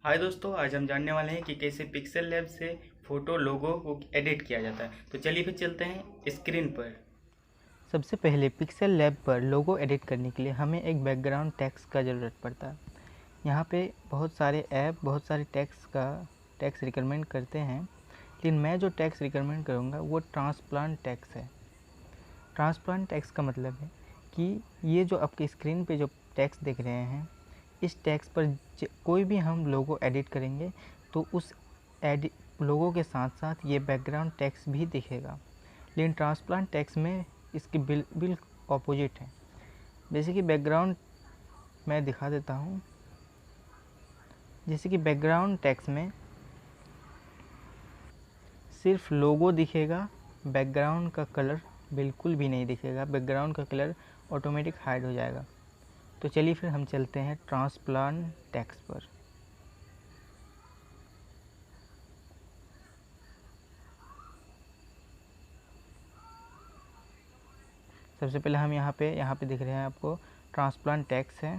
हाय दोस्तों, आज हम जानने वाले हैं कि कैसे पिक्सेल लैब से फोटो लोगो को एडिट किया जाता है। तो चलिए फिर चलते हैं स्क्रीन पर। सबसे पहले पिक्सेल लैब पर लोगो एडिट करने के लिए हमें एक बैकग्राउंड टेक्स्ट का ज़रूरत पड़ता है। यहाँ पे बहुत सारे ऐप बहुत सारे टैक्स रिकमेंड करते हैं, लेकिन मैं जो टैक्स रिकमेंड करूँगा वो ट्रांसप्लांट टैक्स है। ट्रांसप्लांट टैक्स का मतलब है कि ये जो आपके स्क्रीन पे जो टैक्स देख रहे हैं, इस टैक्स पर कोई भी हम लोगो एडिट करेंगे तो उस लोगो के साथ साथ ये बैकग्राउंड टैक्स भी दिखेगा। लेकिन ट्रांसप्लांट टैक्स में इसकी बिल्कुल ऑपोजिट है। जैसे कि बैकग्राउंड मैं दिखा देता हूँ। जैसे कि बैकग्राउंड टेक्स्ट में सिर्फ लोगो दिखेगा, बैकग्राउंड का कलर बिल्कुल भी नहीं दिखेगा। बैकग्राउंड का कलर ऑटोमेटिक हाइड हो जाएगा। तो चलिए फिर हम चलते हैं ट्रांसप्लांट टेक्स्ट पर। सबसे पहले हम यहाँ पे दिख रहे हैं आपको ट्रांसप्लांट टेक्स्ट है।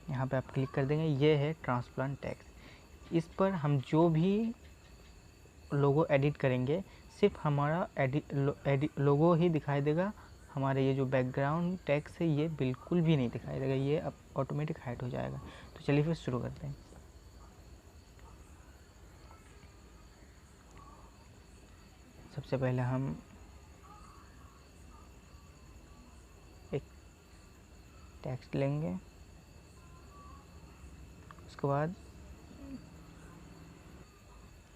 यहाँ पे आप क्लिक कर देंगे, ये है ट्रांसप्लांट टेक्स्ट। इस पर हम जो भी लोगो एडिट करेंगे सिर्फ हमारा लोगो ही दिखाई देगा। हमारे ये जो बैकग्राउंड टेक्स्ट है ये बिल्कुल भी नहीं दिखाई देगा, ये अब ऑटोमेटिक हाइड हो जाएगा। तो चलिए फिर शुरू करते हैं। सबसे पहले हम एक टेक्स्ट लेंगे, उसके बाद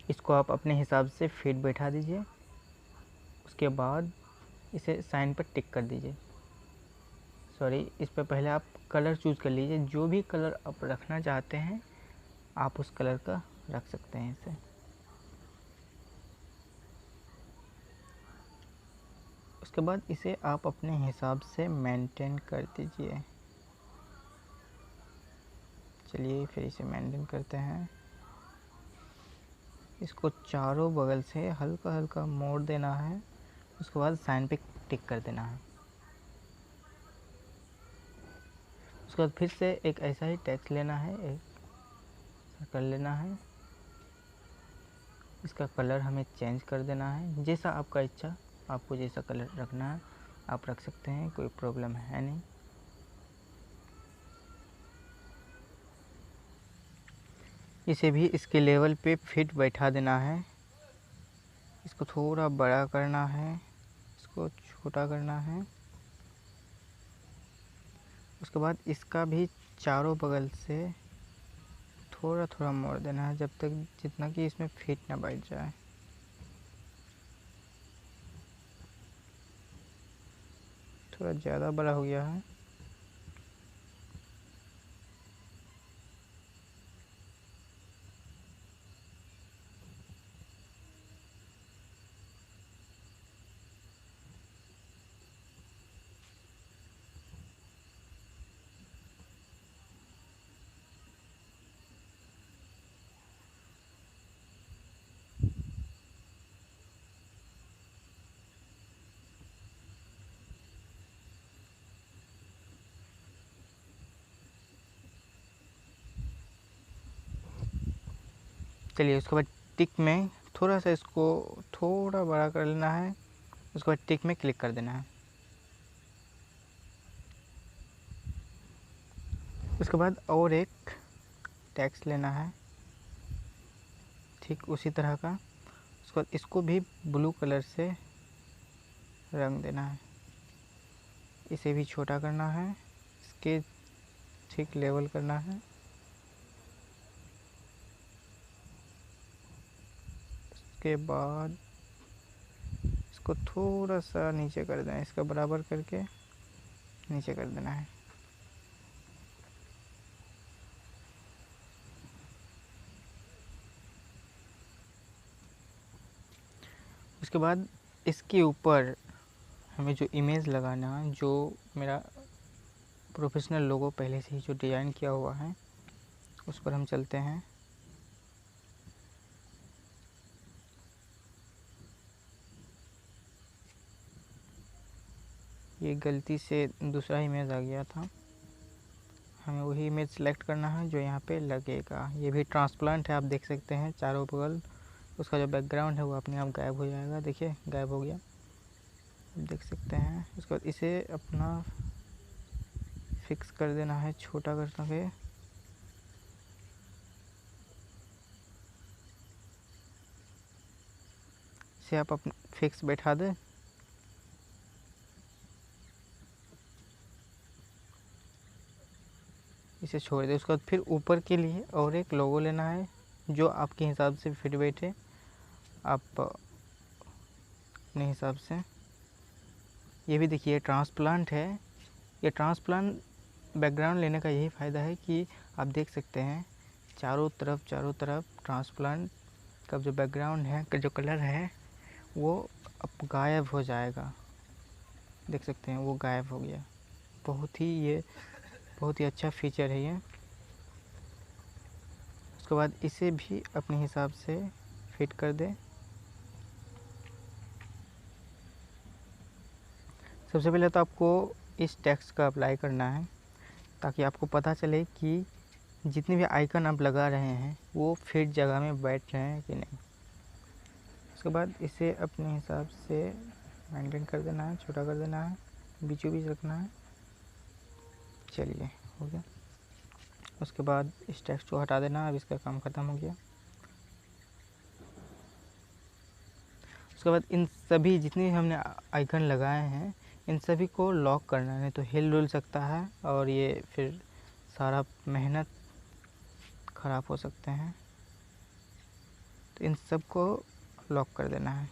इसको आप अपने हिसाब से फिट बैठा दीजिए। उसके बाद इसे साइन पर टिक कर दीजिए। सॉरी, इस पर पहले आप कलर चूज़ कर लीजिए। जो भी कलर आप रखना चाहते हैं आप उस कलर का रख सकते हैं इसे। उसके बाद इसे आप अपने हिसाब से मेंटेन कर दीजिए। चलिए फिर इसे मेंटेन करते हैं। इसको चारों बगल से हल्का हल्का मोड़ देना है। उसके बाद साइन पे टिक कर देना है। उसके बाद फिर से एक ऐसा ही टेक्स्ट लेना है, एक सर्कल लेना है। इसका कलर हमें चेंज कर देना है, जैसा आपका इच्छा। आपको जैसा कलर रखना है आप रख सकते हैं, कोई प्रॉब्लम है नहीं। इसे भी इसके लेवल पे फिट बैठा देना है। इसको थोड़ा बड़ा करना है, इसको छोटा करना है। उसके बाद इसका भी चारों बगल से थोड़ा थोड़ा मोड़ देना है, जब तक जितना कि इसमें फिट ना बैठ जाए। थोड़ा ज़्यादा बड़ा हो गया है। चलिए उसके बाद टिक में थोड़ा सा इसको थोड़ा बड़ा कर लेना है। उसके बाद टिक में क्लिक कर देना है। उसके बाद और एक टेक्स्ट लेना है ठीक उसी तरह का। उसके बाद इसको भी ब्लू कलर से रंग देना है। इसे भी छोटा करना है, इसके ठीक लेवल करना है। उसके बाद इसको थोड़ा सा नीचे कर देना है, इसका बराबर करके नीचे कर देना है। उसके बाद इसके ऊपर हमें जो इमेज लगाना है, जो मेरा प्रोफेशनल लोगो पहले से ही जो डिज़ाइन किया हुआ है उस पर हम चलते हैं। ये गलती से दूसरा इमेज आ गया था, हमें वही इमेज सेलेक्ट करना है जो यहाँ पे लगेगा। ये भी ट्रांसप्लांट है, आप देख सकते हैं चारों बगल उसका जो बैकग्राउंड है वो अपने आप गायब हो जाएगा। देखिए गायब हो गया, देख सकते हैं। उसके बाद इसे अपना फिक्स कर देना है, छोटा कर सके। इसे आप अपना फिक्स बैठा दें। इसे छोड़ दें। उसके बाद फिर ऊपर के लिए और एक लोगो लेना है जो आपके हिसाब से फिट बैठे, आप अपने हिसाब से। ये भी देखिए ट्रांसप्लांट है। ये ट्रांसप्लांट बैकग्राउंड लेने का यही फ़ायदा है कि आप देख सकते हैं चारों तरफ ट्रांसप्लांट का जो बैकग्राउंड है, का जो कलर है वो अब गायब हो जाएगा। देख सकते हैं वो गायब हो गया। बहुत ही अच्छा फीचर है ये। उसके बाद इसे भी अपने हिसाब से फिट कर दें। सबसे पहले तो आपको इस टेक्स्ट का अप्लाई करना है ताकि आपको पता चले कि जितने भी आइकन आप लगा रहे हैं वो फिट जगह में बैठ रहे हैं कि नहीं। उसके बाद इसे अपने हिसाब से मेंटेन कर देना है, छोटा कर देना है, बीचों बीच रखना है। चलिए हो गया। उसके बाद इस टेक्स्ट को हटा देना। अब इसका काम ख़त्म हो गया। उसके बाद इन सभी जितने हमने आइकन लगाए हैं इन सभी को लॉक करना है, नहीं तो हिल डुल सकता है और ये फिर सारा मेहनत ख़राब हो सकते हैं। तो इन सब को लॉक कर देना है।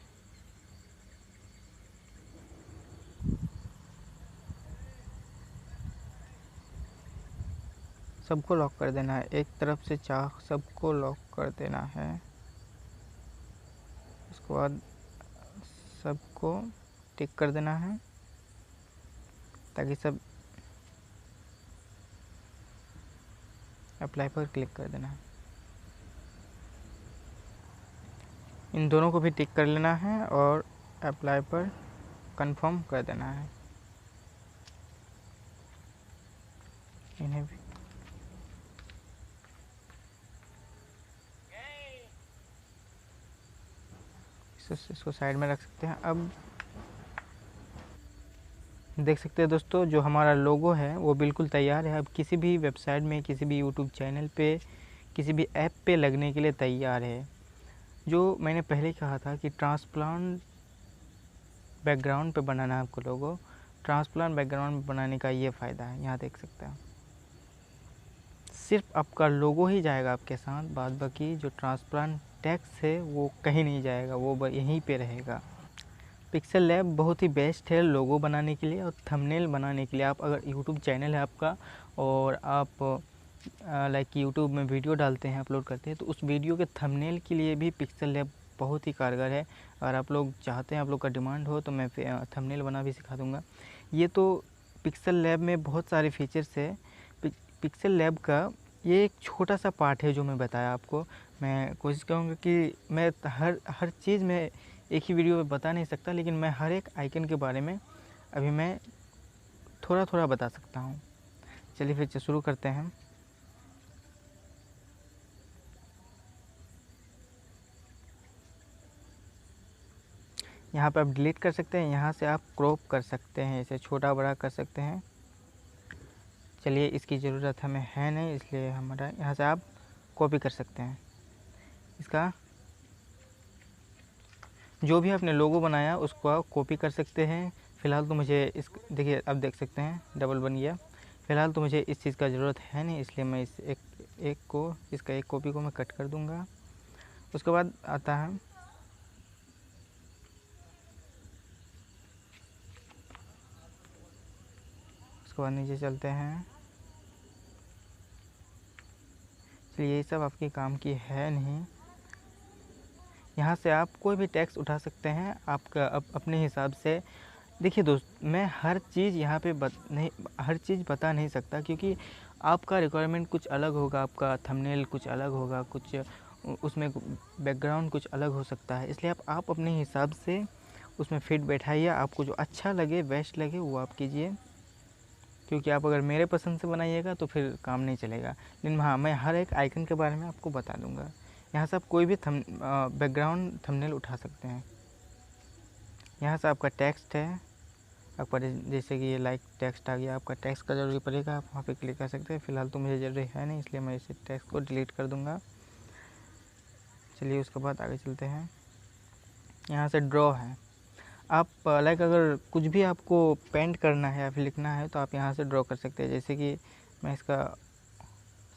सबको लॉक कर देना है, एक तरफ से सबको लॉक कर देना है। उसके बाद सबको टिक कर देना है ताकि सब अप्लाई पर क्लिक कर देना है। इन दोनों को भी टिक कर लेना है और अप्लाई पर कंफर्म कर देना है। इन्हें भी इसको साइड में रख सकते हैं। अब देख सकते हैं दोस्तों जो हमारा लोगो है वो बिल्कुल तैयार है। अब किसी भी वेबसाइट में, किसी भी यूट्यूब चैनल पे, किसी भी ऐप पे लगने के लिए तैयार है। जो मैंने पहले कहा था कि ट्रांसप्लांट बैकग्राउंड पे बनाना है आपको लोगो, ट्रांसप्लांट बैकग्राउंड बनाने का ये फ़ायदा है। यहाँ देख सकते हैं सिर्फ आपका लोगो ही जाएगा आपके साथ, बाद बाकी जो ट्रांसप्लांट टेक्स्ट है वो कहीं नहीं जाएगा, वो यहीं पे रहेगा। पिक्सेल लैब बहुत ही बेस्ट है लोगो बनाने के लिए और थंबनेल बनाने के लिए। आप अगर यूट्यूब चैनल है आपका और आप लाइक यूट्यूब में वीडियो डालते हैं, अपलोड करते हैं, तो उस वीडियो के थंबनेल के लिए भी पिक्सेल लैब बहुत ही कारगर है। अगर आप लोग चाहते हैं, आप लोग का डिमांड हो तो मैं थंबनेल बना भी सिखा दूँगा। ये तो पिक्सेल लैब में बहुत सारे फीचर्स है। पिक्सेल लैब का ये एक छोटा सा पार्ट है जो मैं बताया आपको। मैं कोशिश करूँगा कि मैं हर चीज़ में एक ही वीडियो में बता नहीं सकता, लेकिन मैं हर एक आइकन के बारे में अभी मैं थोड़ा थोड़ा बता सकता हूँ। चलिए फिर शुरू करते हैं। यहाँ पे आप डिलीट कर सकते हैं, यहाँ से आप क्रॉप कर सकते हैं, इसे छोटा बड़ा कर सकते हैं। चलिए इसकी ज़रूरत हमें है नहीं, इसलिए हमारा यहाँ से आप कॉपी कर सकते हैं। इसका जो भी आपने लोगो बनाया उसको आप कॉपी कर सकते हैं। फ़िलहाल तो मुझे देखिए अब देख सकते हैं डबल बन गया। फ़िलहाल तो मुझे इस चीज़ का ज़रूरत है नहीं, इसलिए मैं इस इसका एक कॉपी को मैं कट कर दूँगा। उसके बाद आता है उसके बाद नीचे चलते हैं। इसलिए ये सब आपके काम की है नहीं। यहाँ से आप कोई भी टेक्स्ट उठा सकते हैं आपका अपने हिसाब से। देखिए दोस्त, मैं हर चीज़ यहाँ पे हर चीज़ बता नहीं सकता, क्योंकि आपका रिक्वायरमेंट कुछ अलग होगा, आपका थंबनेल कुछ अलग होगा, कुछ उसमें बैकग्राउंड कुछ अलग हो सकता है। इसलिए आप अपने हिसाब से उसमें फिट बैठाइए। आपको जो अच्छा लगे, बेस्ट लगे वो आप कीजिए, क्योंकि आप अगर मेरे पसंद से बनाइएगा तो फिर काम नहीं चलेगा। लेकिन हाँ, मैं हर एक आइकन के बारे में आपको बता दूंगा। यहाँ से आप कोई भी बैकग्राउंड थंबनेल उठा सकते हैं। यहाँ से आपका टेक्स्ट है, आपका जैसे कि ये लाइक टेक्स्ट आ गया, आपका टेक्स्ट का ज़रूरी पड़ेगा, आप वहाँ पे क्लिक कर सकते हैं। फ़िलहाल तो मुझे ज़रूरी है नहीं, इसलिए मैं इसे टेक्स्ट को डिलीट कर दूँगा। चलिए उसके बाद आगे चलते हैं। यहाँ से ड्रॉ है, आप लाइक अगर कुछ भी आपको पेंट करना है या फिर लिखना है तो आप यहाँ से ड्रॉ कर सकते हैं। जैसे कि मैं इसका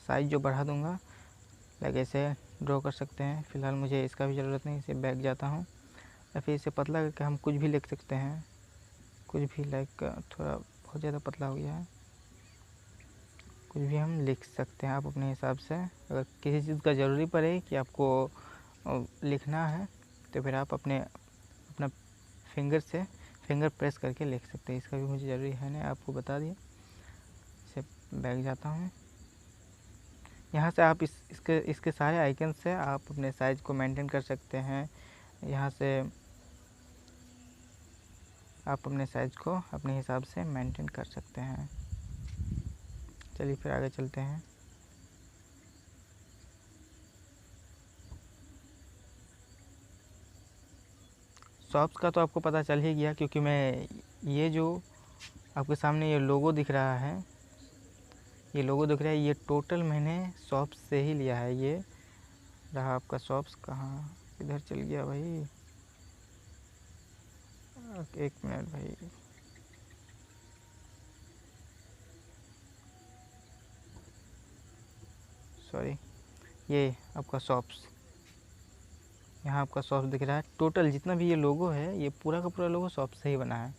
साइज़ जो बढ़ा दूँगा, लाइक ऐसे ड्रॉ कर सकते हैं। फ़िलहाल मुझे इसका भी ज़रूरत नहीं, इसे बैक जाता हूँ। या फिर इसे पतला करके हम कुछ भी लिख सकते हैं, कुछ भी, लाइक थोड़ा बहुत ज़्यादा पतला हो गया है, कुछ भी हम लिख सकते हैं आप अपने हिसाब से। अगर किसी चीज़ का ज़रूरी पड़े कि आपको लिखना है तो फिर आप अपना फिंगर प्रेस करके लिख सकते हैं। इसका भी मुझे ज़रूरी है नहीं, आपको बता दिया। इसे बैक जाता हूँ। यहाँ से आप इसके सारे आइकन से आप अपने साइज़ को मेंटेन कर सकते हैं। यहाँ से आप अपने साइज़ को अपने हिसाब से मेंटेन कर सकते हैं। चलिए फिर आगे चलते हैं। शॉप्स का तो आपको पता चल ही गया, क्योंकि मैं ये जो आपके सामने ये लोगो दिख रहा है, ये टोटल मैंने शॉप्स से ही लिया है। ये रहा आपका शॉप्स। कहाँ इधर चल गया भाई, एक मिनट भाई। सॉरी, ये आपका शॉप्स, यहाँ आपका शॉप्स दिख रहा है। टोटल जितना भी ये लोगो है, ये पूरा का पूरा लोगो शॉप्स से ही बना है।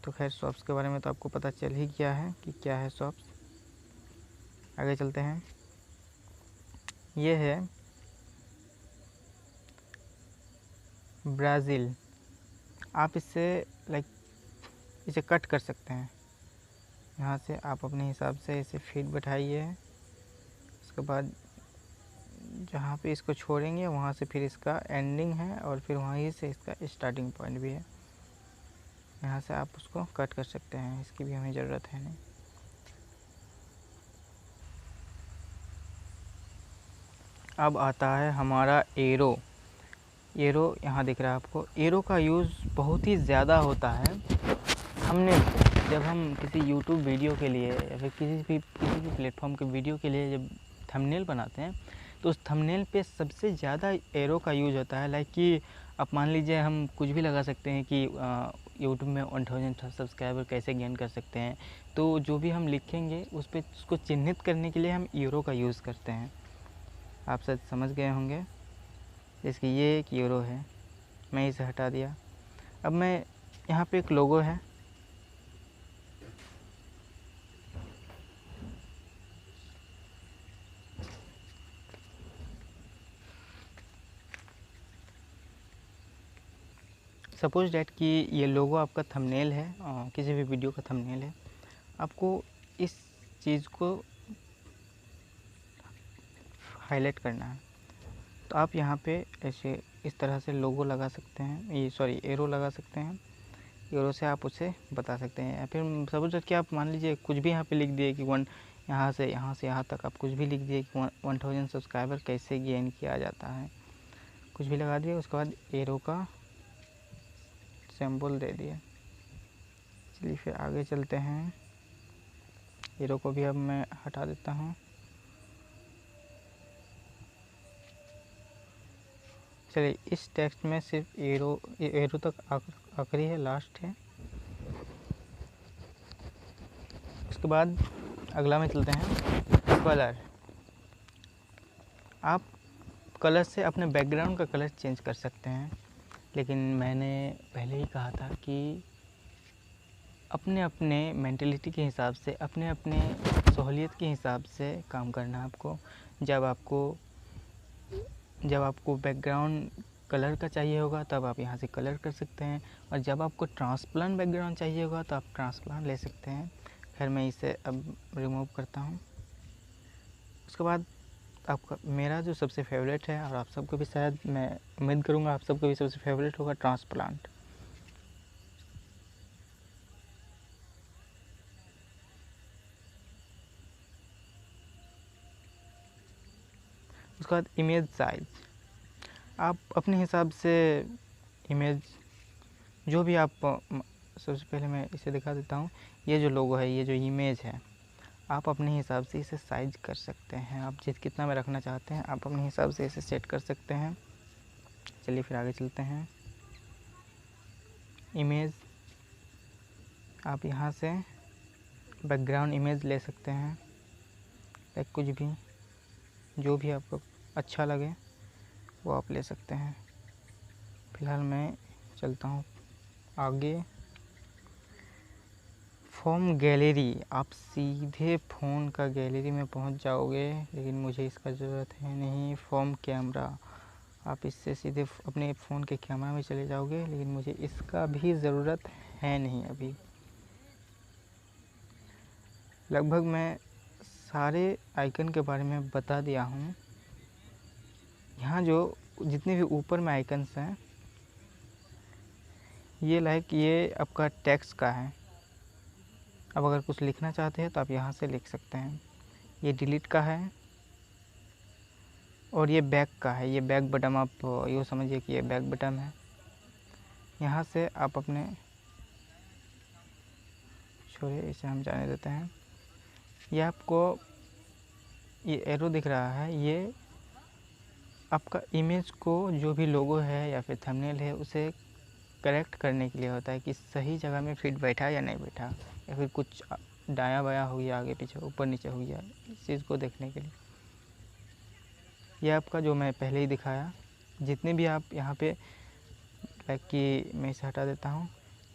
तो खैर शॉप्स के बारे में तो आपको पता चल ही गया है कि क्या है शॉप्स। आगे चलते हैं। ये है ब्राज़ील। आप इससे लाइक इसे कट कर सकते हैं। यहाँ से आप अपने हिसाब से इसे फिट बैठाइए। उसके बाद जहाँ पे इसको छोड़ेंगे वहाँ से फिर इसका एंडिंग है और फिर वहीं से इसका स्टार्टिंग पॉइंट भी है। यहाँ से आप उसको कट कर सकते हैं, इसकी भी हमें ज़रूरत है नहीं। अब आता है हमारा एरो। यहाँ दिख रहा है आपको। एरो का यूज़ बहुत ही ज़्यादा होता है। जब हम किसी यूट्यूब वीडियो के लिए या फिर किसी भी प्लेटफॉर्म के वीडियो के लिए जब थंबनेल बनाते हैं तो उस थंबनेल पे सबसे ज़्यादा एरो का यूज़ होता है। लाइक कि आप मान लीजिए हम कुछ भी लगा सकते हैं कि यूट्यूब में 1000 सब्सक्राइबर कैसे गेन कर सकते हैं। तो जो भी हम लिखेंगे उसको चिन्हित करने के लिए हम एरो का यूज़ करते हैं। आप शायद समझ गए होंगे। जैसे ये एक यूरो है, मैं इसे हटा दिया। अब मैं यहाँ पे एक लोगो है, सपोज डैट कि ये लोगो आपका थंबनेल है, किसी भी वीडियो का थंबनेल है। आपको इस चीज़ को हाईलाइट करना है तो आप यहाँ पे ऐसे इस तरह से लोगो लगा सकते हैं, एरो लगा सकते हैं। एरो से आप उसे बता सकते हैं। या फिर सपोज कि आप मान लीजिए कुछ भी यहाँ पे लिख दिए कि यहाँ से यहाँ तक आप कुछ भी लिख दिए कि 1000 सब्सक्राइबर कैसे गेन किया जाता है, कुछ भी लगा दिए। उसके बाद एरो का सिंबल दे दिए। चलिए फिर आगे चलते हैं। एरो को भी अब मैं हटा देता हूँ। चलिए इस टेक्स्ट में सिर्फ एरो तक आखिरी है, लास्ट है। उसके बाद अगला में चलते हैं, कलर। आप कलर से अपने बैकग्राउंड का कलर चेंज कर सकते हैं, लेकिन मैंने पहले ही कहा था कि अपने अपने मेंटलिटी के हिसाब से, अपने अपने सहूलियत के हिसाब से काम करना है आपको। जब आपको बैकग्राउंड कलर का चाहिए होगा तब आप यहाँ से कलर कर सकते हैं, और जब आपको ट्रांसप्लांट बैकग्राउंड चाहिए होगा तो आप ट्रांसप्लांट ले सकते हैं। खैर मैं इसे अब रिमूव करता हूँ। उसके बाद आपका मेरा जो सबसे फेवरेट है, और आप सबको भी शायद, मैं उम्मीद करूँगा आप सबको भी सबसे फेवरेट होगा, ट्रांसप्लांट। उसके बाद इमेज साइज, आप अपने हिसाब से इमेज जो भी आप सबसे पहले मैं इसे दिखा देता हूँ। ये जो लोगो है, ये जो इमेज है, आप अपने हिसाब से इसे साइज कर सकते हैं। आप कितना में रखना चाहते हैं आप अपने हिसाब से इसे सेट कर सकते हैं। चलिए फिर आगे चलते हैं। इमेज, आप यहाँ से बैकग्राउंड इमेज ले सकते हैं, या कुछ भी जो भी आपको अच्छा लगे वो आप ले सकते हैं। फिलहाल मैं चलता हूँ आगे। फ़ोन गैलरी, आप सीधे फ़ोन का गैलरी में पहुंच जाओगे, लेकिन मुझे इसका ज़रूरत है नहीं। फ़ोन कैमरा, आप इससे सीधे अपने फ़ोन के कैमरा में चले जाओगे, लेकिन मुझे इसका भी ज़रूरत है नहीं अभी। लगभग मैं सारे आइकन के बारे में बता दिया हूँ। यहाँ जो जितने भी ऊपर में आइकन्स हैं, ये आपका टेक्स्ट का है। अब अगर कुछ लिखना चाहते हैं तो आप यहाँ से लिख सकते हैं। ये डिलीट का है और ये बैक का है। ये बैक बटन, आप यूँ समझिए कि ये बैक बटन है। यहाँ से आप अपने, छोड़िए इसे हम जाने देते हैं। ये आपको ये एरो दिख रहा है, ये आपका इमेज को जो भी लोगो है या फिर थंबनेल है उसे करेक्ट करने के लिए होता है कि सही जगह में फिट बैठा या नहीं बैठा, या फिर कुछ दायां बायां हो गया, आगे पीछे ऊपर नीचे हो गया, इस चीज़ को देखने के लिए। यह आपका जो मैं पहले ही दिखाया, जितने भी आप यहाँ पे लाइक कि मैं इसे हटा देता हूँ।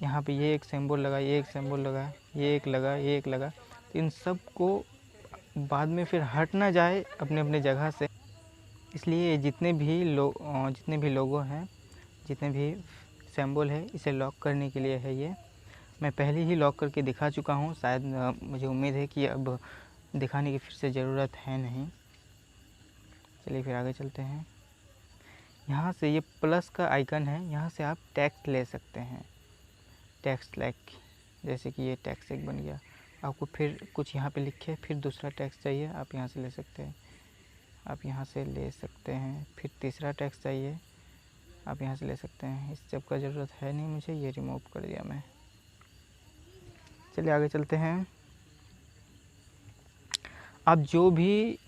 यहाँ पे ये एक सिंबल लगा, ये एक सिंबल लगा, ये एक लगा, ये एक लगा, तो इन सब को बाद में फिर हट ना जाए अपने अपने जगह से, इसलिए जितने भी लोगो हैं, जितने भी सिंबल है, इसे लॉक करने के लिए है। ये मैं पहले ही लॉक करके दिखा चुका हूँ, शायद मुझे उम्मीद है कि अब दिखाने की फिर से ज़रूरत है नहीं। चलिए फिर आगे चलते हैं। यहाँ से ये प्लस का आइकन है, यहाँ से आप टेक्स्ट ले सकते हैं। टेक्स्ट लाइक जैसे कि ये टेक्स्ट एक बन गया, आपको फिर कुछ यहाँ पे लिखे, फिर दूसरा टेक्स्ट चाहिए, आप यहाँ से ले सकते हैं। आप यहाँ से ले सकते हैं। फिर तीसरा टेक्स्ट चाहिए, आप यहाँ से ले सकते हैं। इस सब का ज़रूरत है नहीं मुझे, ये रिमूव कर दिया मैं। चलिए आगे चलते हैं। आप जो भी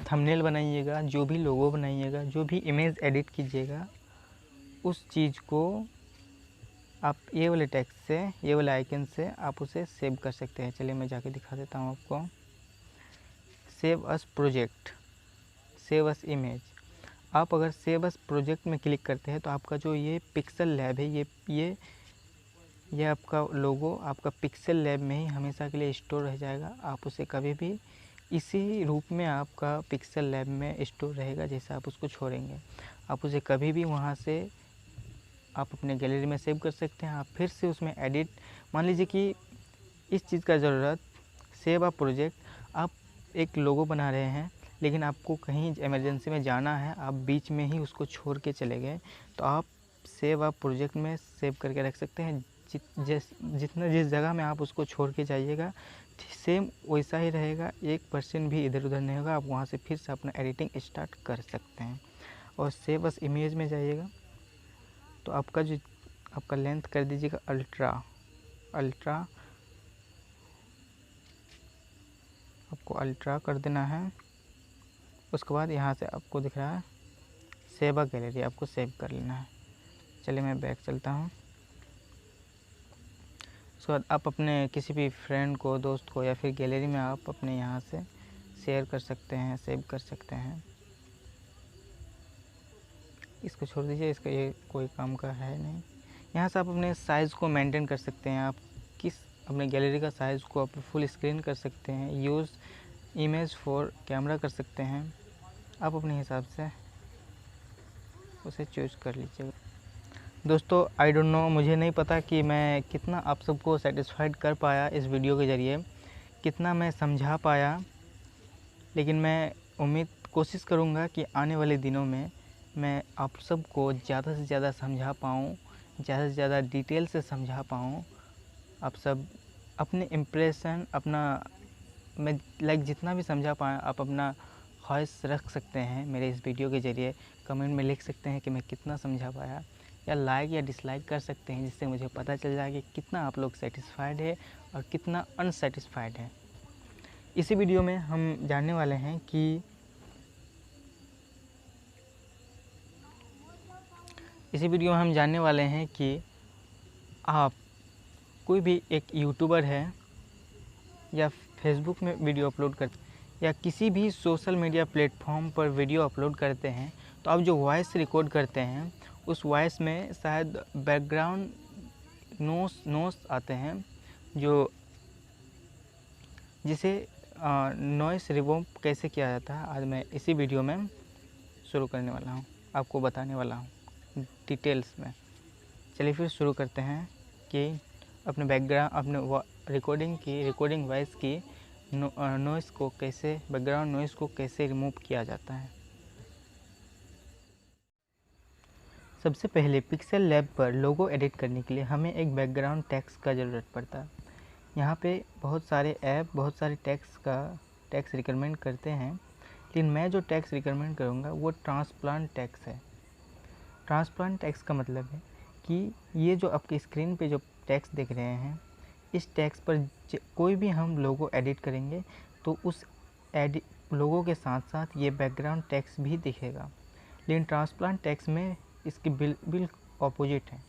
थंबनेल बनाइएगा, जो भी लोगो बनाइएगा, जो भी इमेज एडिट कीजिएगा, उस चीज़ को आप ये वाले टेक्स्ट से, ये वाले आइकन से आप उसे सेव कर सकते हैं। चलिए मैं जाके दिखा देता हूँ आपको। Save us project, save us image. आप अगर सेव अस प्रोजेक्ट में क्लिक करते हैं तो आपका जो ये पिक्सल लैब है, ये आपका लोगो आपका पिक्सल लैब में ही हमेशा के लिए स्टोर रह जाएगा। आप उसे कभी भी इसी रूप में आपका पिक्सल लैब में स्टोर रहेगा, जैसे आप उसको छोड़ेंगे। आप उसे कभी भी वहाँ से आप अपने गैलरी में सेव कर सकते हैं। आप फिर से उसमें एडिट, मान लीजिए कि इस चीज़ का ज़रूरत, सेव अ प्रोजेक्ट, आप एक लोगो बना रहे हैं लेकिन आपको कहीं इमरजेंसी में जाना है, आप बीच में ही उसको छोड़ के चले गए, तो आप सेव अ प्रोजेक्ट में सेव करके रख सकते हैं। जिस जगह में आप उसको छोड़ के जाइएगा सेम वैसा ही रहेगा, 1% भी इधर उधर नहीं होगा। आप वहाँ से फिर से अपना एडिटिंग स्टार्ट कर सकते हैं। और सेव अस इमेज में जाइएगा तो आपका लेंथ कर दीजिएगा अल्ट्रा, आपको अल्ट्रा कर देना है। उसके बाद यहाँ से आपको दिख रहा है सेव अ गैलरी, आपको सेव कर लेना है। चलिए मैं बैक चलता हूँ। उसके बाद आप अपने किसी भी फ्रेंड को, दोस्त को, या फिर गैलरी में आप अपने यहाँ से शेयर कर सकते हैं, सेव कर सकते हैं। इसको छोड़ दीजिए, इसका ये कोई काम का है नहीं। यहाँ से आप अपने साइज़ को मेंटेन कर सकते हैं। आप अपने गैलरी का साइज़ को आप फुल स्क्रीन कर सकते हैं, यूज़ इमेज फॉर कैमरा कर सकते हैं। आप अपने हिसाब से उसे चूज़ कर लीजिएगा। दोस्तों आई डोंट नो, मुझे नहीं पता कि मैं कितना आप सबको सेटिस्फाइड कर पाया इस वीडियो के ज़रिए, कितना मैं समझा पाया, लेकिन मैं कोशिश करूँगा कि आने वाले दिनों में मैं आप सबको ज़्यादा से ज़्यादा समझा पाऊँ, ज़्यादा से ज़्यादा डिटेल से समझा पाऊँ। आप सब अपने इम्प्रेशन, अपना मैं जितना भी समझा पाएँ, आप अपना वॉइस रख सकते हैं मेरे इस वीडियो के ज़रिए। कमेंट में लिख सकते हैं कि मैं कितना समझा पाया, या लाइक या डिसलाइक कर सकते हैं, जिससे मुझे पता चल जाए कि कितना आप लोग सेटिस्फाइड है और कितना अनसेटिस्फाइड है। इसी वीडियो में हम जानने वाले हैं कि आप कोई भी एक यूट्यूबर है या फेसबुक में वीडियो अपलोड करते या किसी भी सोशल मीडिया प्लेटफॉर्म पर वीडियो अपलोड करते हैं, तो आप जो वॉइस रिकॉर्ड करते हैं उस वॉइस में शायद बैकग्राउंड नोस आते हैं, जो जिसे नॉइस रिमूव कैसे किया जाता है आज मैं इसी वीडियो में शुरू करने वाला हूँ, आपको बताने वाला हूँ डिटेल्स में। चलिए फिर शुरू करते हैं कि अपने रिकॉर्डिंग वॉइस की नॉइस को कैसे, बैकग्राउंड नॉइस को कैसे रिमूव किया जाता है। सबसे पहले पिक्सेल लैब पर लोगो एडिट करने के लिए हमें एक बैकग्राउंड टेक्स्ट का ज़रूरत पड़ता है। यहाँ पे बहुत सारे ऐप बहुत सारे टैक्स रिकमेंड करते हैं, लेकिन मैं जो टैक्स रिकमेंड करूँगा वो ट्रांसप्लांट टैक्स है। ट्रांसप्लांट टैक्स का मतलब है कि ये जो आपके स्क्रीन पे जो टैक्स देख रहे हैं, इस टैक्स पर कोई भी हम लोगो एडिट करेंगे तो उस लोगो के साथ साथ ये बैकग्राउंड टैक्स भी दिखेगा। लेकिन ट्रांसप्लांट टैक्स में इसकी बिल्कुल ऑपोजिट है।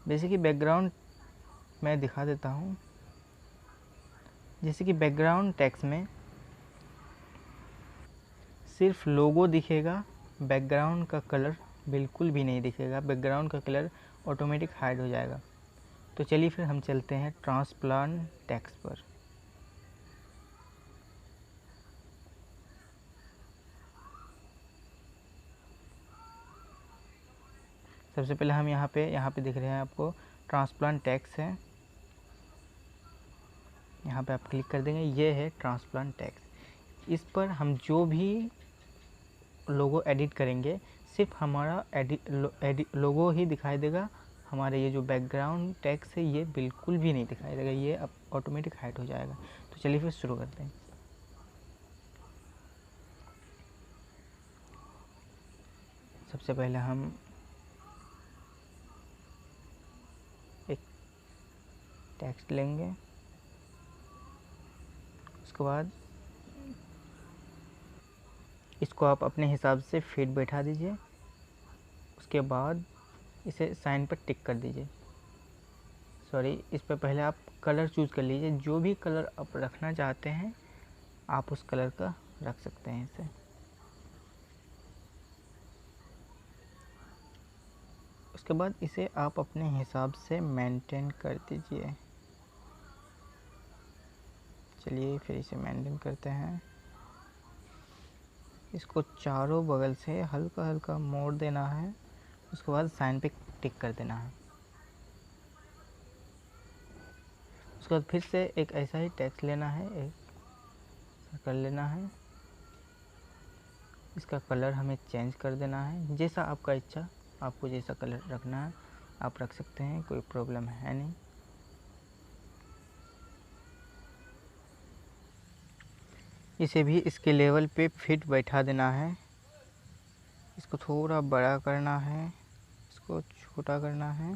जैसे कि बैकग्राउंड मैं दिखा देता हूँ। जैसे कि बैकग्राउंड टैक्स में सिर्फ लोगो दिखेगा, बैकग्राउंड का कलर बिल्कुल भी नहीं दिखेगा, बैकग्राउंड का कलर ऑटोमेटिक हाइड हो जाएगा। तो चलिए फिर हम चलते हैं ट्रांसप्लांट टैक्स पर। सबसे पहले हम यहाँ पे दिख रहे हैं आपको ट्रांसप्लांट टैक्स है, यहाँ पे आप क्लिक कर देंगे। ये है ट्रांसप्लांट टैक्स। इस पर हम जो भी लोगो एडिट करेंगे सिर्फ हमारा लोगो ही दिखाई देगा, हमारे ये जो बैकग्राउंड टैक्स है ये बिल्कुल भी नहीं दिखाई देगा, ये अब ऑटोमेटिक हाइड हो जाएगा। तो चलिए फिर शुरू करते हैं। सबसे पहले हम एक टेक्स्ट लेंगे, उसके बाद इसको आप अपने हिसाब से फिट बैठा दीजिए। उसके बाद इसे साइन पर टिक कर दीजिए। इस पर पहले आप कलर चूज़ कर लीजिए। जो भी कलर आप रखना चाहते हैं आप उस कलर का रख सकते हैं इसे। उसके बाद इसे आप अपने हिसाब से मेंटेन कर दीजिए। चलिए फिर इसे मेंटेन करते हैं। इसको चारों बगल से हल्का हल्का मोड़ देना है। उसके बाद साइन पे टिक कर देना है। उसके बाद फिर से एक ऐसा ही टेक्स्ट लेना है, एक सर्कल लेना है। इसका कलर हमें चेंज कर देना है, जैसा आपका इच्छा, आपको जैसा कलर रखना है आप रख सकते हैं, कोई प्रॉब्लम है नहीं। इसे भी इसके लेवल पे फिट बैठा देना है। इसको थोड़ा बड़ा करना है, इसको छोटा करना है।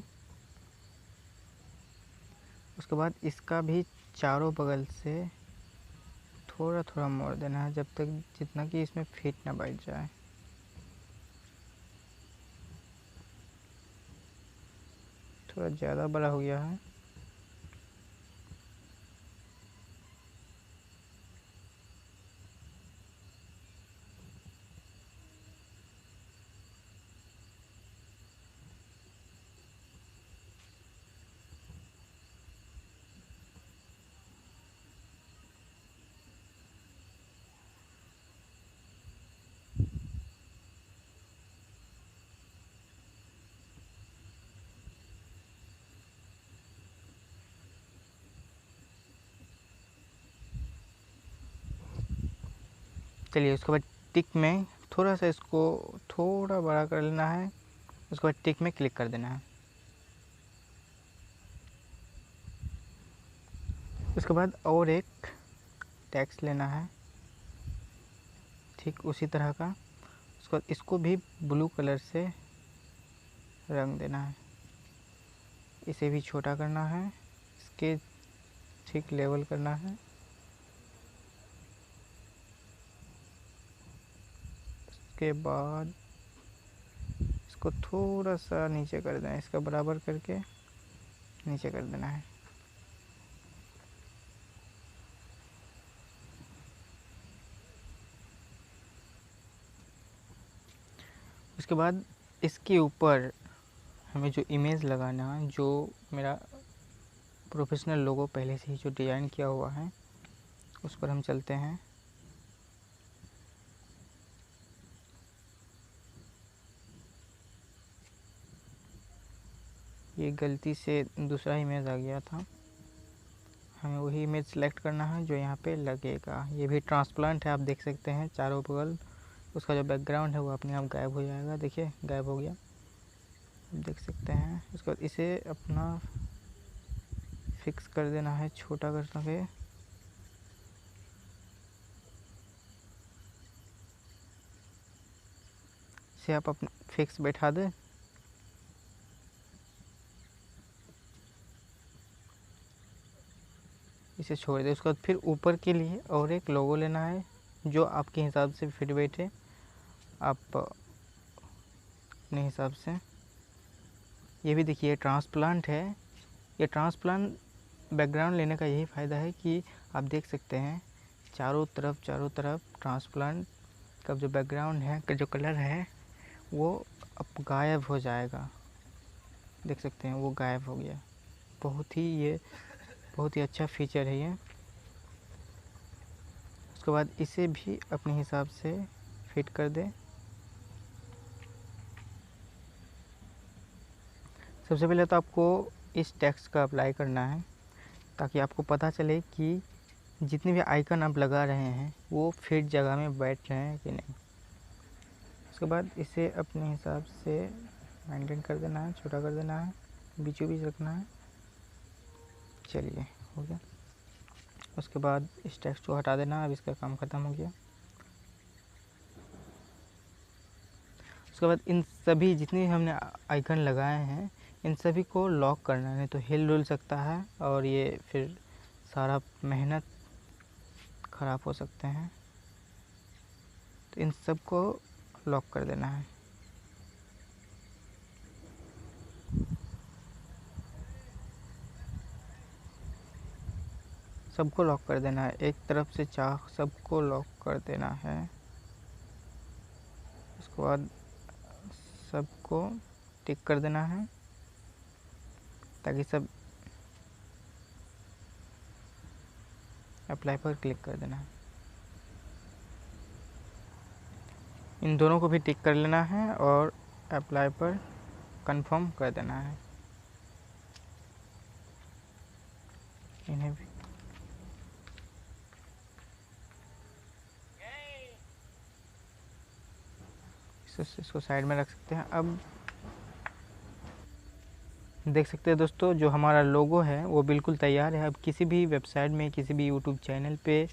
उसके बाद इसका भी चारों बगल से थोड़ा थोड़ा मोड़ देना है, जब तक जितना कि इसमें फिट ना बैठ जाए। थोड़ा ज़्यादा बड़ा हो गया है। चलिए उसके बाद टिक में थोड़ा सा इसको थोड़ा बड़ा कर लेना है। उसके बाद टिक में क्लिक कर देना है। उसके बाद और एक टेक्स्ट लेना है, ठीक उसी तरह का। उसके बाद इसको भी ब्लू कलर से रंग देना है। इसे भी छोटा करना है, इसके ठीक लेवल करना है। उसके बाद इसको थोड़ा सा नीचे कर देना है, इसका बराबर करके नीचे कर देना है। उसके बाद इसके ऊपर हमें जो इमेज लगाना है, जो मेरा प्रोफेशनल लोगो पहले से ही जो डिज़ाइन किया हुआ है, उस पर हम चलते हैं। ये गलती से दूसरा इमेज आ गया था, हमें वही इमेज सेलेक्ट करना है जो यहाँ पे लगेगा। ये भी ट्रांसप्लांट है, आप देख सकते हैं चारों बगल। उसका जो बैकग्राउंड है वो अपने आप गायब हो जाएगा। देखिए गायब हो गया, देख सकते हैं। उसके बाद इसे अपना फिक्स कर देना है, छोटा कर सके। इसे आप अपना फिक्स बैठा दें। इसे छोड़ दें। उसके बाद फिर ऊपर के लिए और एक लोगो लेना है जो आपके हिसाब से फिट बैठे, आप अपने हिसाब से। ये भी देखिए ट्रांसप्लांट है। ये ट्रांसप्लांट बैकग्राउंड लेने का यही फ़ायदा है कि आप देख सकते हैं चारों तरफ ट्रांसप्लांट का जो बैकग्राउंड है, जो कलर है, वो अब गायब हो जाएगा। देख सकते हैं वो गायब हो गया। बहुत ही अच्छा फीचर है ये। उसके बाद इसे भी अपने हिसाब से फिट कर दें। सबसे पहले तो आपको इस टेक्स्ट का अप्लाई करना है ताकि आपको पता चले कि जितने भी आइकन आप लगा रहे हैं वो फिट जगह में बैठ रहे हैं कि नहीं। उसके बाद इसे अपने हिसाब से मेंटेन कर देना है, छोटा कर देना है, बीचों बीच रखना है। चलिए हो गया। उसके बाद इस टेक्स्ट को हटा देना। अब इसका काम ख़त्म हो गया। उसके बाद इन सभी जितने हमने आइकन लगाए हैं इन सभी को लॉक करना है, नहीं तो हिल डुल सकता है और ये फिर सारा मेहनत ख़राब हो सकते हैं। तो इन सब को लॉक कर देना है। सबको लॉक कर देना है, एक तरफ से सबको लॉक कर देना है। उसके बाद सबको टिक कर देना है ताकि सब अप्लाई पर क्लिक कर देना है। इन दोनों को भी टिक कर लेना है और अप्लाई पर कंफर्म कर देना है। इन्हें भी इसको साइड में रख सकते हैं। अब देख सकते हैं दोस्तों जो हमारा लोगो है वो बिल्कुल तैयार है। अब किसी भी वेबसाइट में, किसी भी यूट्यूब चैनल पे,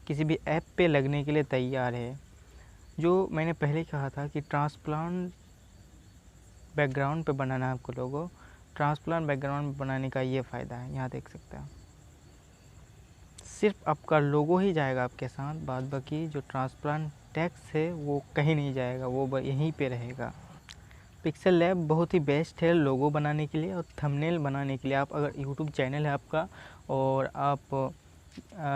किसी भी ऐप पे लगने के लिए तैयार है। जो मैंने पहले कहा था कि ट्रांसप्लांट बैकग्राउंड पे बनाना है आपको लोगो। ट्रांसप्लांट बैकग्राउंड बनाने का ये फ़ायदा है। यहाँ देख सकते हैं सिर्फ आपका लोगो ही जाएगा आपके साथ, बाद बाकी जो ट्रांसप्लांट टेक्स्ट है वो कहीं नहीं जाएगा, वो यहीं पे रहेगा। पिक्सेल लैब बहुत ही बेस्ट है लोगो बनाने के लिए और थंबनेल बनाने के लिए। आप अगर यूट्यूब चैनल है आपका और आप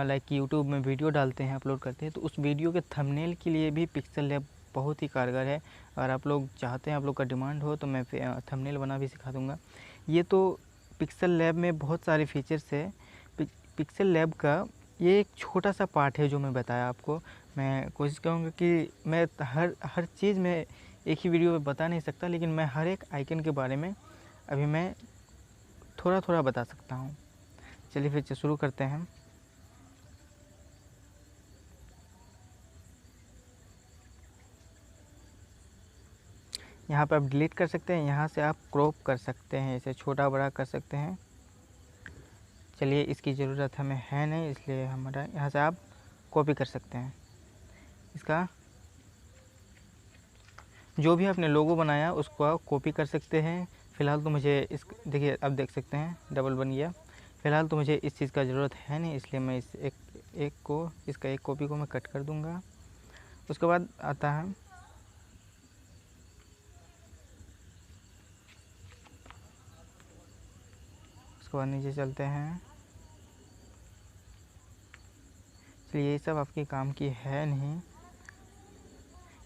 लाइक यूट्यूब में वीडियो डालते हैं, अपलोड करते हैं, तो उस वीडियो के थंबनेल के लिए भी पिक्सेल लैब बहुत ही कारगर है। अगर आप लोग चाहते हैं, आप लोग का डिमांड हो, तो मैं थंबनेल बना भी सिखा दूँगा। ये तो पिक्सेल लैब में बहुत सारे फीचर्स है। पिक्सेल लैब का ये एक छोटा सा पार्ट है जो मैं बताया आपको। मैं कोशिश करूँगा कि मैं हर चीज़ में एक ही वीडियो में बता नहीं सकता, लेकिन मैं हर एक आइकन के बारे में अभी मैं थोड़ा थोड़ा बता सकता हूँ। चलिए फिर शुरू करते हैं। यहाँ पे आप डिलीट कर सकते हैं, यहाँ से आप क्रॉप कर सकते हैं, इसे छोटा बड़ा कर सकते हैं। चलिए इसकी ज़रूरत हमें है नहीं, इसलिए हमारा यहाँ से आप कॉपी कर सकते हैं। इसका जो भी आपने लोगो बनाया उसको आप कॉपी कर सकते हैं। फ़िलहाल तो मुझे इस देखिए अब देख सकते हैं डबल बन गया। फ़िलहाल तो मुझे इस चीज़ का ज़रूरत है नहीं, इसलिए मैं इस इसका एक कॉपी को मैं कट कर दूँगा। उसके बाद आता है उसके बाद नीचे चलते हैं। इसलिए ये सब आपके काम की है नहीं।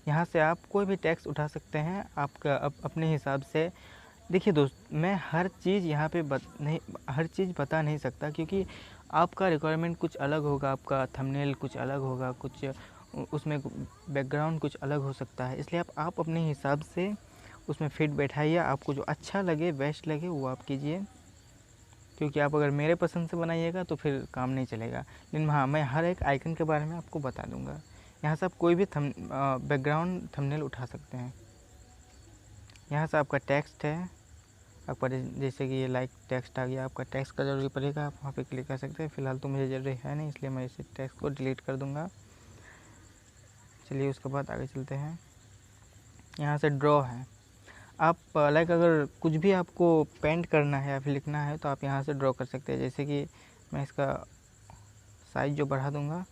यहाँ से आप कोई भी टैक्स उठा सकते हैं आपका अपने हिसाब से। देखिए दोस्त, मैं हर चीज़ यहाँ पे हर चीज़ बता नहीं सकता, क्योंकि आपका रिक्वायरमेंट कुछ अलग होगा, आपका थंबनेल कुछ अलग होगा, कुछ उसमें बैकग्राउंड कुछ अलग हो सकता है। इसलिए आप अपने हिसाब से उसमें फिट बैठाइए, आपको जो अच्छा लगे बेस्ट लगे वो आप कीजिए, क्योंकि आप अगर मेरे पसंद से बनाइएगा तो फिर काम नहीं चलेगा। लेकिन हाँ, मैं हर एक आइकन के बारे में आपको बता दूंगा। यहाँ से आप कोई भी बैकग्राउंड थंबनेल उठा सकते हैं। यहाँ से आपका टेक्स्ट है, आपका जैसे कि ये लाइक टेक्स्ट आ गया, आपका टेक्स्ट का ज़रूरी पड़ेगा, आप वहाँ पे क्लिक कर सकते हैं। फ़िलहाल तो मुझे ज़रूरी है नहीं, इसलिए मैं इस टेक्स्ट को डिलीट कर दूँगा। चलिए उसके बाद आगे चलते हैं। यहाँ से ड्रॉ है, आप लाइक अगर कुछ भी आपको पेंट करना है या फिर लिखना है तो आप यहाँ से ड्रॉ कर सकते हैं। जैसे कि मैं इसका साइज़ जो बढ़ा दूँगा,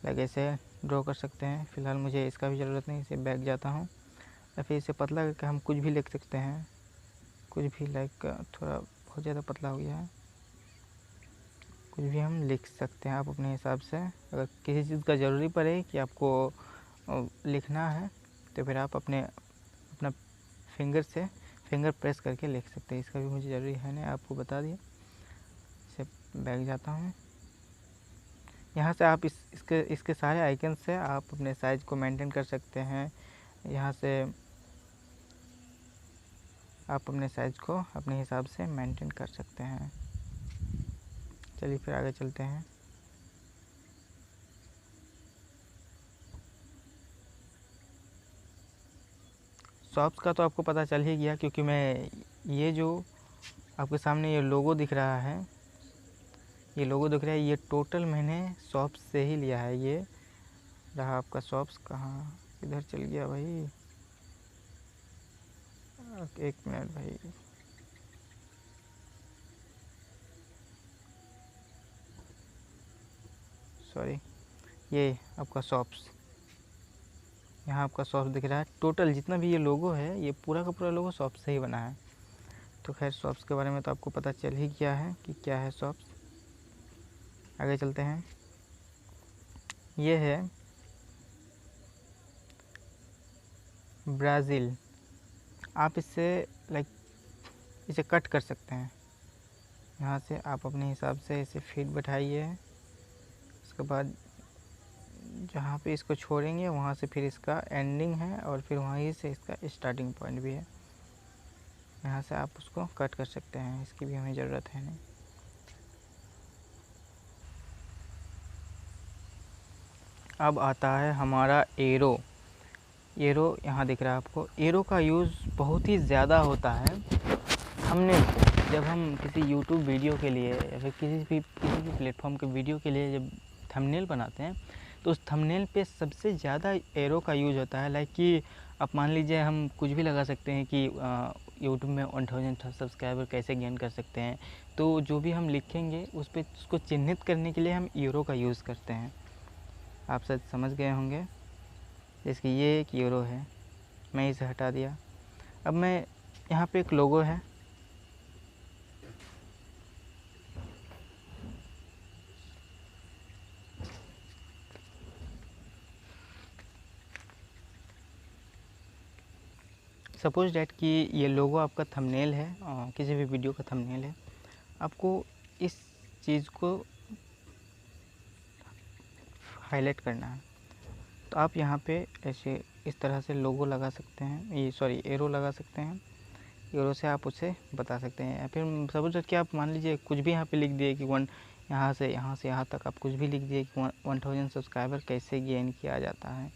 लाइक ऐसे ड्रॉ कर सकते हैं। फ़िलहाल मुझे इसका भी ज़रूरत नहीं, इसे बैक जाता हूँ। या फिर इसे पतला करके हम कुछ भी लिख सकते हैं, कुछ भी लाइक थोड़ा बहुत ज़्यादा पतला हो गया है, कुछ भी हम लिख सकते हैं आप अपने हिसाब से। अगर किसी चीज़ का ज़रूरी पड़े कि आपको लिखना है तो फिर आप अपना फिंगर प्रेस करके लिख सकते हैं। इसका भी मुझे ज़रूरी है नहीं, आपको बता दिया। इसे बैक जाता हूँ। यहाँ से आप इसके सारे आइकन से आप अपने साइज़ को मेंटेन कर सकते हैं। यहाँ से आप अपने साइज़ को अपने हिसाब से मेंटेन कर सकते हैं। चलिए फिर आगे चलते हैं। शॉप्स का तो आपको पता चल ही गया, क्योंकि मैं ये जो आपके सामने ये लोगो दिख रहा है, ये टोटल मैंने शॉप्स से ही लिया है। ये रहा आपका शॉप्स। कहाँ इधर चल गया भाई, एक मिनट भाई। सॉरी, ये आपका शॉप्स, यहाँ आपका शॉप्स दिख रहा है। टोटल जितना भी ये लोगो है, ये पूरा का पूरा लोगो शॉप्स से ही बना है। तो खैर शॉप्स के बारे में तो आपको पता चल ही गया है कि क्या है शॉप्स। आगे चलते हैं। ये है ब्राज़ील। आप इससे लाइक इसे कट कर सकते हैं। यहाँ से आप अपने हिसाब से इसे फिट बैठाइए। उसके बाद जहाँ पे इसको छोड़ेंगे वहाँ से फिर इसका एंडिंग है, और फिर वहीं से इसका स्टार्टिंग पॉइंट भी है। यहाँ से आप उसको कट कर सकते हैं, इसकी भी हमें ज़रूरत है नहीं। अब आता है हमारा एरो। यहाँ दिख रहा है आपको। एरो का यूज़ बहुत ही ज़्यादा होता है थंबनेल पे। जब हम किसी यूट्यूब वीडियो के लिए या फिर किसी भी प्लेटफॉर्म के वीडियो के लिए जब थंबनेल बनाते हैं तो उस थंबनेल पे सबसे ज़्यादा एरो का यूज़ होता है। लाइक कि आप मान लीजिए हम कुछ भी लगा सकते हैं कि यूट्यूब में 1000 सब्सक्राइबर कैसे गेन कर सकते हैं। तो जो भी हम लिखेंगे उस पर उसको चिन्हित करने के लिए हम एरो का यूज़ करते हैं। आप शायद समझ गए होंगे। जैसे कि ये एक यूरो है, मैं इसे हटा दिया। अब मैं यहाँ पे एक लोगो है, सपोज डैट कि ये लोगो आपका थंबनेल है, किसी भी वीडियो का थंबनेल है। आपको इस चीज़ को हाईलाइट करना है, तो आप यहाँ पे ऐसे इस तरह से लोगो लगा सकते हैं, ये सॉरी एरो लगा सकते हैं। एरो से आप उसे बता सकते हैं। या फिर सपोज डैट कि आप मान लीजिए कुछ भी यहाँ पे लिख दिए कि यहाँ से यहाँ तक आप कुछ भी लिख दिए कि 1000 सब्सक्राइबर कैसे गेन किया जाता है,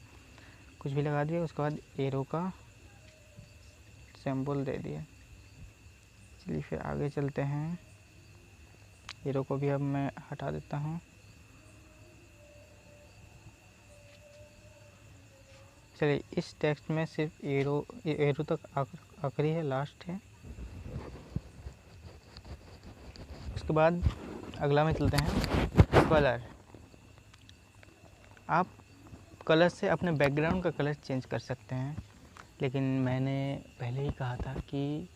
कुछ भी लगा दिए। उसके बाद एरो का सिंबल दे दिए। चलिए फिर आगे चलते हैं। एरो को भी अब मैं हटा देता हूँ। चलिए इस टेक्स्ट में सिर्फ एरो तक आखिरी है, लास्ट है। उसके बाद अगला में चलते हैं कलर। आप कलर से अपने बैकग्राउंड का कलर चेंज कर सकते हैं, लेकिन मैंने पहले ही कहा था कि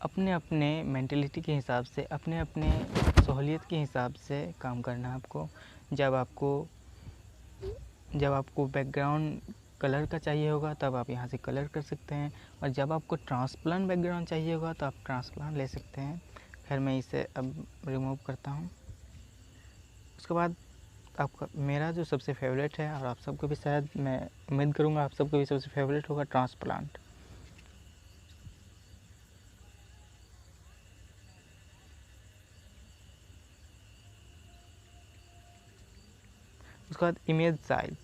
अपने अपने मेंटलिटी के हिसाब से, अपने अपने सहूलियत के हिसाब से काम करना है आपको। जब आपको बैकग्राउंड कलर का चाहिए होगा तब आप यहाँ से कलर कर सकते हैं, और जब आपको ट्रांसप्लांट बैकग्राउंड चाहिए होगा तो आप ट्रांसप्लांट ले सकते हैं। खैर मैं इसे अब रिमूव करता हूँ। उसके बाद आपका मेरा जो सबसे फेवरेट है, और आप सबको भी शायद, मैं उम्मीद करूँगा आप सबको भी सबसे फेवरेट होगा, ट्रांसप्लांट। उसके बाद इमेज साइज,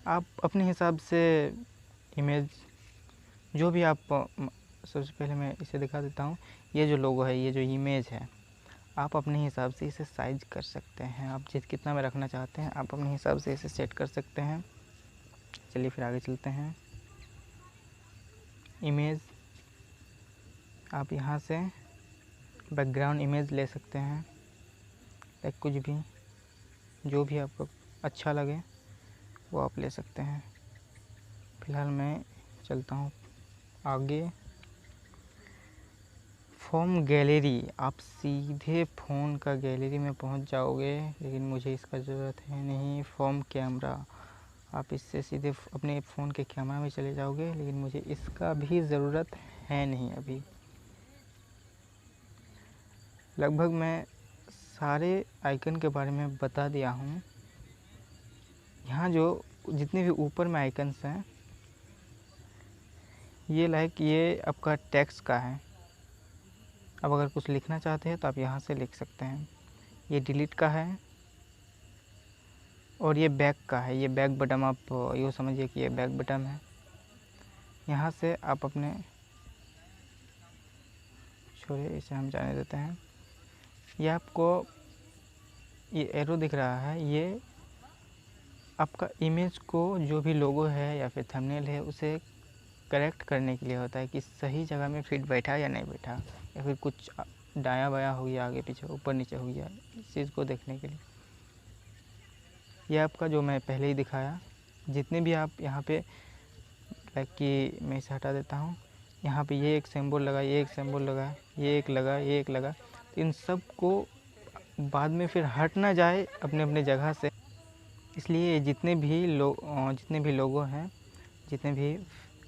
आप अपने हिसाब से इमेज जो भी आप, सबसे पहले मैं इसे दिखा देता हूँ। ये जो लोगो है, ये जो इमेज है, आप अपने हिसाब से इसे साइज कर सकते हैं। आप कितना में रखना चाहते हैं आप अपने हिसाब से इसे सेट कर सकते हैं। चलिए फिर आगे चलते हैं। इमेज, आप यहाँ से बैकग्राउंड इमेज ले सकते हैं, लाइक कुछ भी, जो भी आपको अच्छा लगे वो आप ले सकते हैं। फिलहाल मैं चलता हूँ आगे। फ़ोन गैलरी, आप सीधे फ़ोन का गैलरी में पहुँच जाओगे, लेकिन मुझे इसका ज़रूरत है नहीं। फ़ोन कैमरा, आप इससे सीधे अपने फ़ोन के कैमरा में चले जाओगे, लेकिन मुझे इसका भी ज़रूरत है नहीं अभी। लगभग मैं सारे आइकन के बारे में बता दिया हूँ। यहाँ जो जितने भी ऊपर में आइकन्स हैं, ये आपका टेक्स्ट का है। अब अगर कुछ लिखना चाहते हैं तो आप यहाँ से लिख सकते हैं। ये डिलीट का है, और ये बैक का है। ये बैक बटन, आप यूँ समझिए कि ये बैक बटन है। यहाँ से आप अपने, छोड़िए इसे हम जाने देते हैं। ये आपको ये एरो दिख रहा है, ये आपका इमेज को, जो भी लोगो है या फिर थंबनेल है, उसे करेक्ट करने के लिए होता है कि सही जगह में फिट बैठा या नहीं बैठा, या फिर कुछ दायां बायां हो गया, आगे पीछे, ऊपर नीचे हो गया, इस चीज़ को देखने के लिए। यह आपका जो मैं पहले ही दिखाया, जितने भी आप यहाँ पे, लाइक कि मैं इसे हटा देता हूँ। यहाँ पे ये एक सिंबल लगा, ये एक सिंबल लगा, ये एक लगा, ये एक लगा, तो इन सब को बाद में फिर हट ना जाए अपने अपने जगह से, इसलिए जितने भी लोगो हैं, जितने भी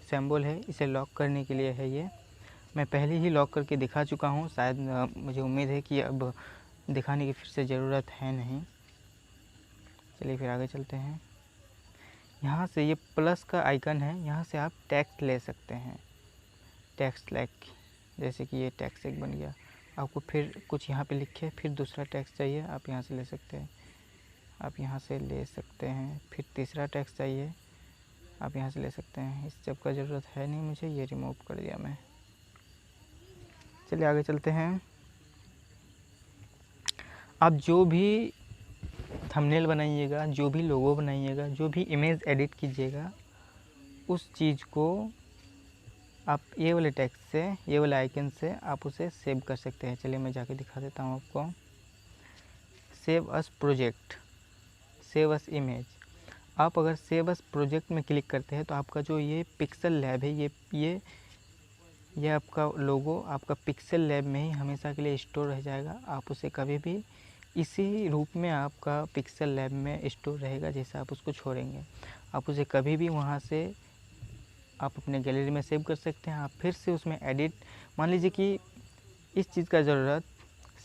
सिंबल है, इसे लॉक करने के लिए है। ये मैं पहले ही लॉक करके दिखा चुका हूँ, शायद मुझे उम्मीद है कि अब दिखाने की फिर से ज़रूरत है नहीं। चलिए फिर आगे चलते हैं। यहाँ से ये प्लस का आइकन है, यहाँ से आप टेक्स्ट ले सकते हैं। टेक्स्ट लाइक, जैसे कि ये टेक्स्ट एक बन गया, आपको फिर कुछ यहाँ पे लिखे, फिर दूसरा टेक्स्ट चाहिए, आप यहाँ से ले सकते हैं। आप यहाँ से ले सकते हैं। फिर तीसरा टेक्स्ट चाहिए, आप यहाँ से ले सकते हैं। इस सब का ज़रूरत है नहीं मुझे, ये रिमूव कर दिया मैं। चलिए आगे चलते हैं। आप जो भी थंबनेल बनाइएगा, जो भी लोगो बनाइएगा, जो भी इमेज एडिट कीजिएगा, उस चीज़ को आप ये वाले टेक्स्ट से, ये वाले आइकन से आप उसे सेव कर सकते हैं। चलिए मैं जाके दिखा देता हूँ आपको। Save us project, save us image. आप अगर सेव अस प्रोजेक्ट में क्लिक करते हैं तो आपका जो ये पिक्सल लैब है, ये आपका लोगो आपका पिक्सल लैब में ही हमेशा के लिए स्टोर रह जाएगा। आप उसे कभी भी इसी रूप में आपका पिक्सल लैब में स्टोर रहेगा, जैसे आप उसको छोड़ेंगे। आप उसे कभी भी वहाँ से आप अपने गैलरी में सेव कर सकते हैं। आप फिर से उसमें एडिट, मान लीजिए कि इस चीज़ का ज़रूरत,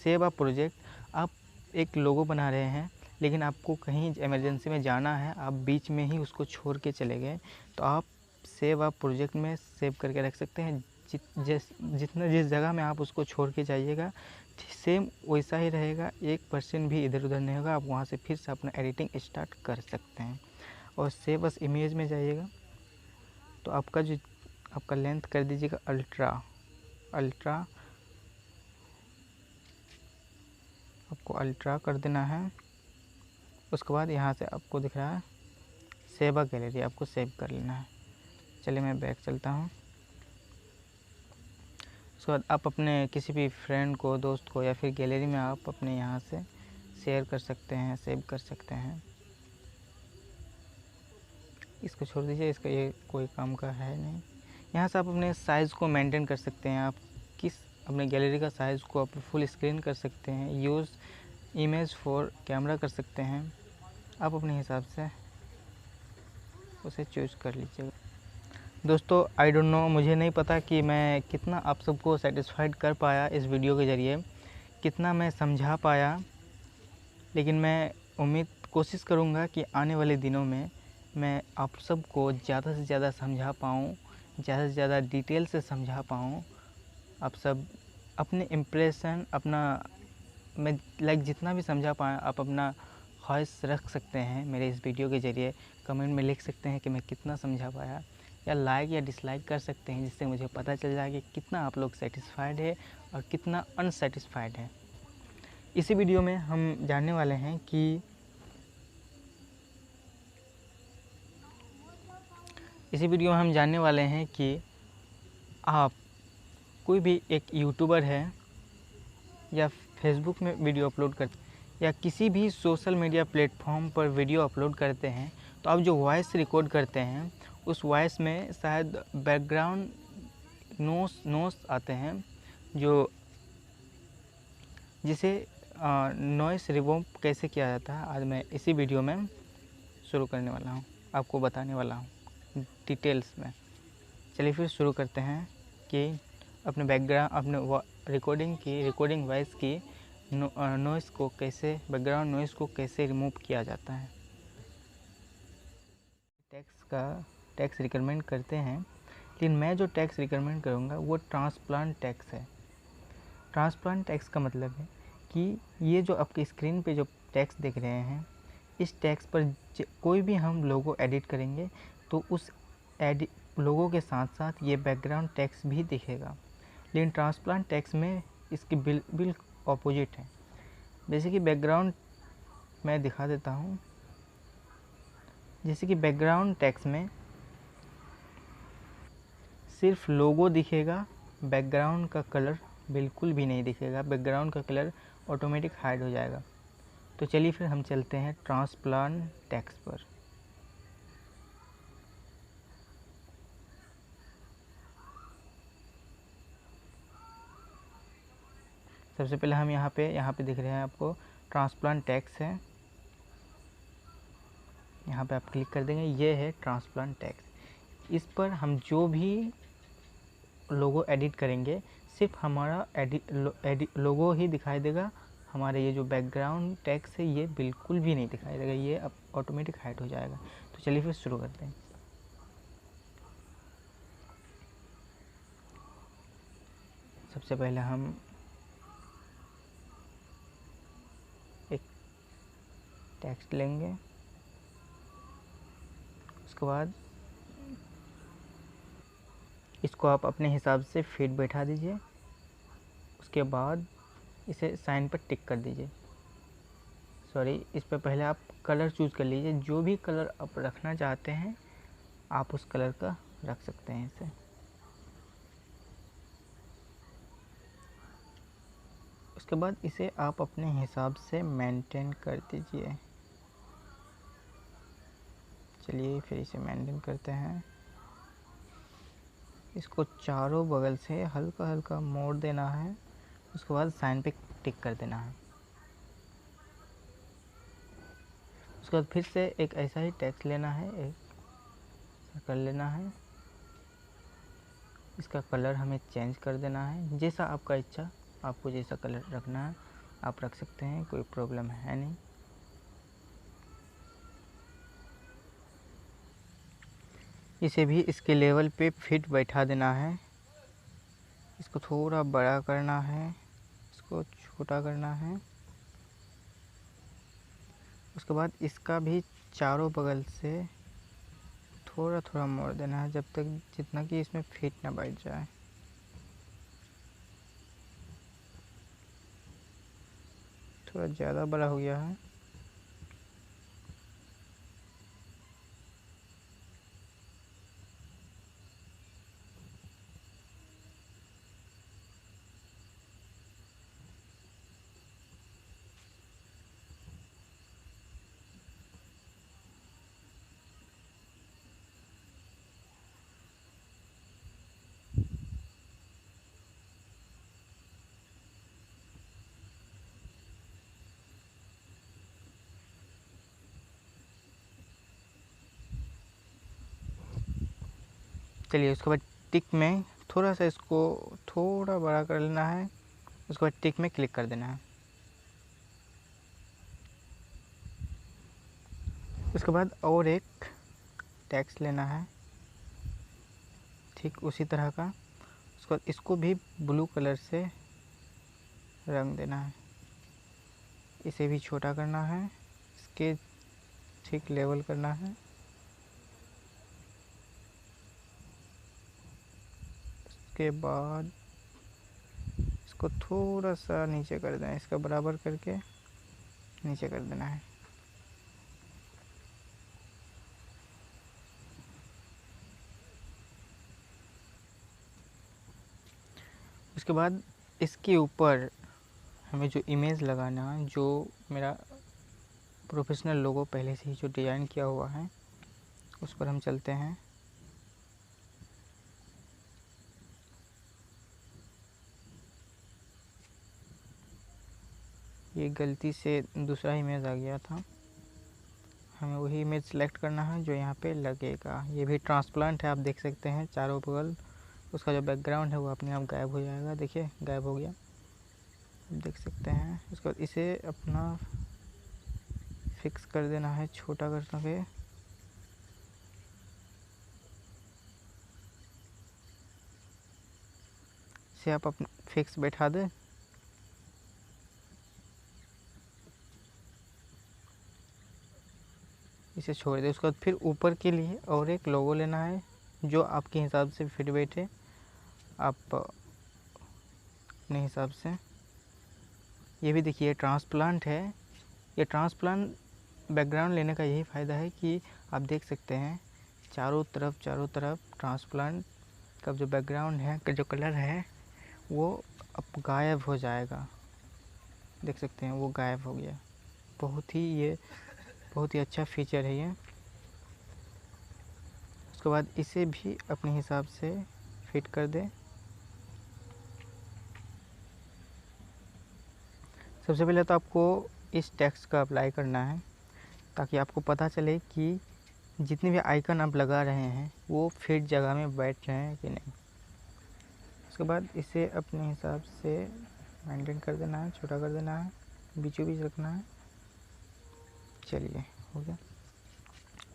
सेव अ प्रोजेक्ट, आप एक लोगो बना रहे हैं, लेकिन आपको कहीं इमरजेंसी में जाना है, आप बीच में ही उसको छोड़ के चले गए, तो आप सेव अ प्रोजेक्ट में सेव करके रख सकते हैं। जिस जगह में आप उसको छोड़ के जाइएगा, सेम वैसा ही रहेगा, 1% भी इधर उधर नहीं होगा। आप वहाँ से फिर से अपना एडिटिंग स्टार्ट कर सकते हैं। और सेव अस इमेज में जाइएगा तो आपका लेंथ कर दीजिएगा अल्ट्रा, आपको अल्ट्रा कर देना है। उसके बाद यहाँ से आपको दिख रहा है सेव अ गैलरी आपको सेव कर लेना है। चलिए मैं बैक चलता हूँ। उसके बाद आप अपने किसी भी फ्रेंड को, दोस्त को या फिर गैलरी में आप अपने यहाँ से शेयर कर सकते हैं, सेव कर सकते हैं। इसको छोड़ दीजिए, इसका ये कोई काम का है नहीं। यहाँ से आप अपने साइज़ को मेंटेन कर सकते हैं। आप किस अपने गैलरी का साइज़ को आप फुल स्क्रीन कर सकते हैं, यूज़ इमेज फॉर कैमरा कर सकते हैं। आप अपने हिसाब से उसे चूज़ कर लीजिएगा। दोस्तों आई डोंट नो, मुझे नहीं पता कि मैं कितना आप सबको सेटिस्फाइड कर पाया इस वीडियो के ज़रिए, कितना मैं समझा पाया, लेकिन मैं कोशिश करूँगा कि आने वाले दिनों में मैं आप सबको ज़्यादा से ज़्यादा समझा पाऊँ, ज़्यादा से ज़्यादा डिटेल से समझा पाऊँ। आप सब अपने इम्प्रेशन मैं जितना भी समझा पाया, आप अपना ख्वाहिश रख सकते हैं मेरे इस वीडियो के ज़रिए। कमेंट में लिख सकते हैं कि मैं कितना समझा पाया, या लाइक या डिसलाइक कर सकते हैं, जिससे मुझे पता चल जाए कि कितना आप लोग सेटिस्फाइड है और कितना अनसेटिस्फाइड है। इसी वीडियो में हम जानने वाले हैं कि आप कोई भी एक यूट्यूबर है या फेसबुक में वीडियो अपलोड करते या किसी भी सोशल मीडिया प्लेटफॉर्म पर वीडियो अपलोड करते हैं, तो आप जो वॉइस रिकॉर्ड करते हैं उस वॉइस में शायद बैकग्राउंड नॉइस आते हैं, जिसे नॉइस रिमूव कैसे किया जाता है आज मैं इसी वीडियो में शुरू करने वाला हूँ, आपको बताने वाला हूँ डिटेल्स में। चलिए फिर शुरू करते हैं कि अपने रिकॉर्डिंग वॉइस की बैकग्राउंड नॉइस को कैसे रिमूव किया जाता है। टैक्स रिकमेंड करते हैं, लेकिन मैं जो टैक्स रिकमेंड करूँगा वो ट्रांसप्लांट टैक्स है। ट्रांसप्लांट टैक्स का मतलब है कि ये जो आपकी स्क्रीन पे जो टैक्स देख रहे हैं, इस टैक्स पर कोई भी हम लोगो एडिट करेंगे तो उस लोगो के साथ साथ ये बैकग्राउंड टैक्स भी दिखेगा। लेकिन ट्रांसप्लांट टैक्स में इसकी बिल्कुल ऑपोजिट है। जैसे कि बैकग्राउंड मैं दिखा देता हूँ। जैसे कि बैकग्राउंड टैक्स में सिर्फ लोगो दिखेगा, बैकग्राउंड का कलर बिल्कुल भी नहीं दिखेगा, बैकग्राउंड का कलर ऑटोमेटिक हाइड हो जाएगा। तो चलिए फिर हम चलते हैं ट्रांसप्लांट टैक्स पर। सबसे पहले हम यहाँ पे दिख रहे हैं आपको ट्रांसप्लांट टैक्स है, यहाँ पे आप क्लिक कर देंगे। ये है ट्रांसप्लांट टैक्स। इस पर हम जो भी लोगो एडिट करेंगे सिर्फ हमारा लोगो ही दिखाई देगा, हमारे ये जो बैकग्राउंड टैक्स है ये बिल्कुल भी नहीं दिखाई देगा, ये अब ऑटोमेटिक हाइड हो जाएगा। तो चलिए फिर शुरू करते हैं। सबसे पहले हम एक टेक्स्ट लेंगे, उसके बाद इसको आप अपने हिसाब से फिट बैठा दीजिए। उसके बाद इसे साइन पर टिक कर दीजिए। इस पर पहले आप कलर चूज़ कर लीजिए। जो भी कलर आप रखना चाहते हैं आप उस कलर का रख सकते हैं इसे। उसके बाद इसे आप अपने हिसाब से मेंटेन कर दीजिए। चलिए फिर इसे मेंटेन करते हैं। इसको चारों बगल से हल्का हल्का मोड़ देना है। उसके बाद साइन पे टिक कर देना है। उसके बाद फिर से एक ऐसा ही टेक्स्ट लेना है, एक कर लेना है। इसका कलर हमें चेंज कर देना है, जैसा आपका इच्छा, आपको जैसा कलर रखना है आप रख सकते हैं, कोई प्रॉब्लम है नहीं। इसे भी इसके लेवल पे फिट बैठा देना है। इसको थोड़ा बड़ा करना है, इसको छोटा करना है। उसके बाद इसका भी चारों बगल से थोड़ा थोड़ा मोड़ देना है, जब तक जितना कि इसमें फिट ना बैठ जाए। थोड़ा ज़्यादा बड़ा हो गया है। चलिए उसके बाद टिक में थोड़ा सा इसको थोड़ा बड़ा कर लेना है, उसके बाद टिक में क्लिक कर देना है। उसके बाद और एक टेक्स्ट लेना है ठीक उसी तरह का, उसके बाद इसको भी ब्लू कलर से रंग देना है, इसे भी छोटा करना है, इसके ठीक लेवल करना है। उसके बाद इसको थोड़ा सा नीचे कर देना है, इसका बराबर करके नीचे कर देना है। उसके बाद इसके ऊपर हमें जो इमेज लगाना है, जो मेरा प्रोफेशनल लोगो पहले से ही जो डिज़ाइन किया हुआ है उस पर हम चलते हैं। ये गलती से दूसरा इमेज आ गया था, हमें वही इमेज सेलेक्ट करना है जो यहाँ पे लगेगा। ये भी ट्रांसप्लांट है, आप देख सकते हैं चारों बगल उसका जो बैकग्राउंड है वो अपने आप गायब हो जाएगा। देखिए गायब हो गया, देख सकते हैं। उसके बाद इसे अपना फिक्स कर देना है, छोटा कर सके। इसे आप अपना फिक्स बैठा दें। इसे छोड़ दें। उसके बाद फिर ऊपर के लिए और एक लोगो लेना है जो आपके हिसाब से फिट बैठे, आप अपने हिसाब से। ये भी देखिए ट्रांसप्लांट है। ये ट्रांसप्लांट बैकग्राउंड लेने का यही फ़ायदा है कि आप देख सकते हैं चारों तरफ ट्रांसप्लांट का जो बैकग्राउंड है, का जो कलर है वो अब गायब हो जाएगा। देख सकते हैं वो गायब हो गया। बहुत ही अच्छा फीचर है ये। उसके बाद इसे भी अपने हिसाब से फिट कर दें। सबसे पहले तो आपको इस टेक्स्ट का अप्लाई करना है ताकि आपको पता चले कि जितने भी आइकन आप लगा रहे हैं वो फिट जगह में बैठ रहे हैं कि नहीं। उसके बाद इसे अपने हिसाब से मेंटेन कर देना है, छोटा कर देना है, बीचों बीच रखना है। चलिए हो गया।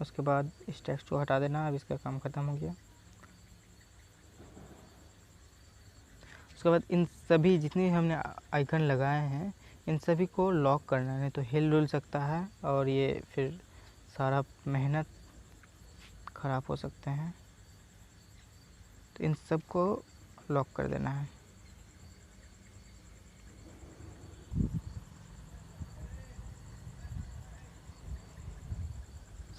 उसके बाद इस टेक्स्ट को हटा देना, अब इसका काम ख़त्म हो गया। उसके बाद इन सभी जितने हमने आइकन लगाए हैं इन सभी को लॉक करना है, नहीं तो हिल डुल सकता है और ये फिर सारा मेहनत ख़राब हो सकते हैं। तो इन सब को लॉक कर देना है।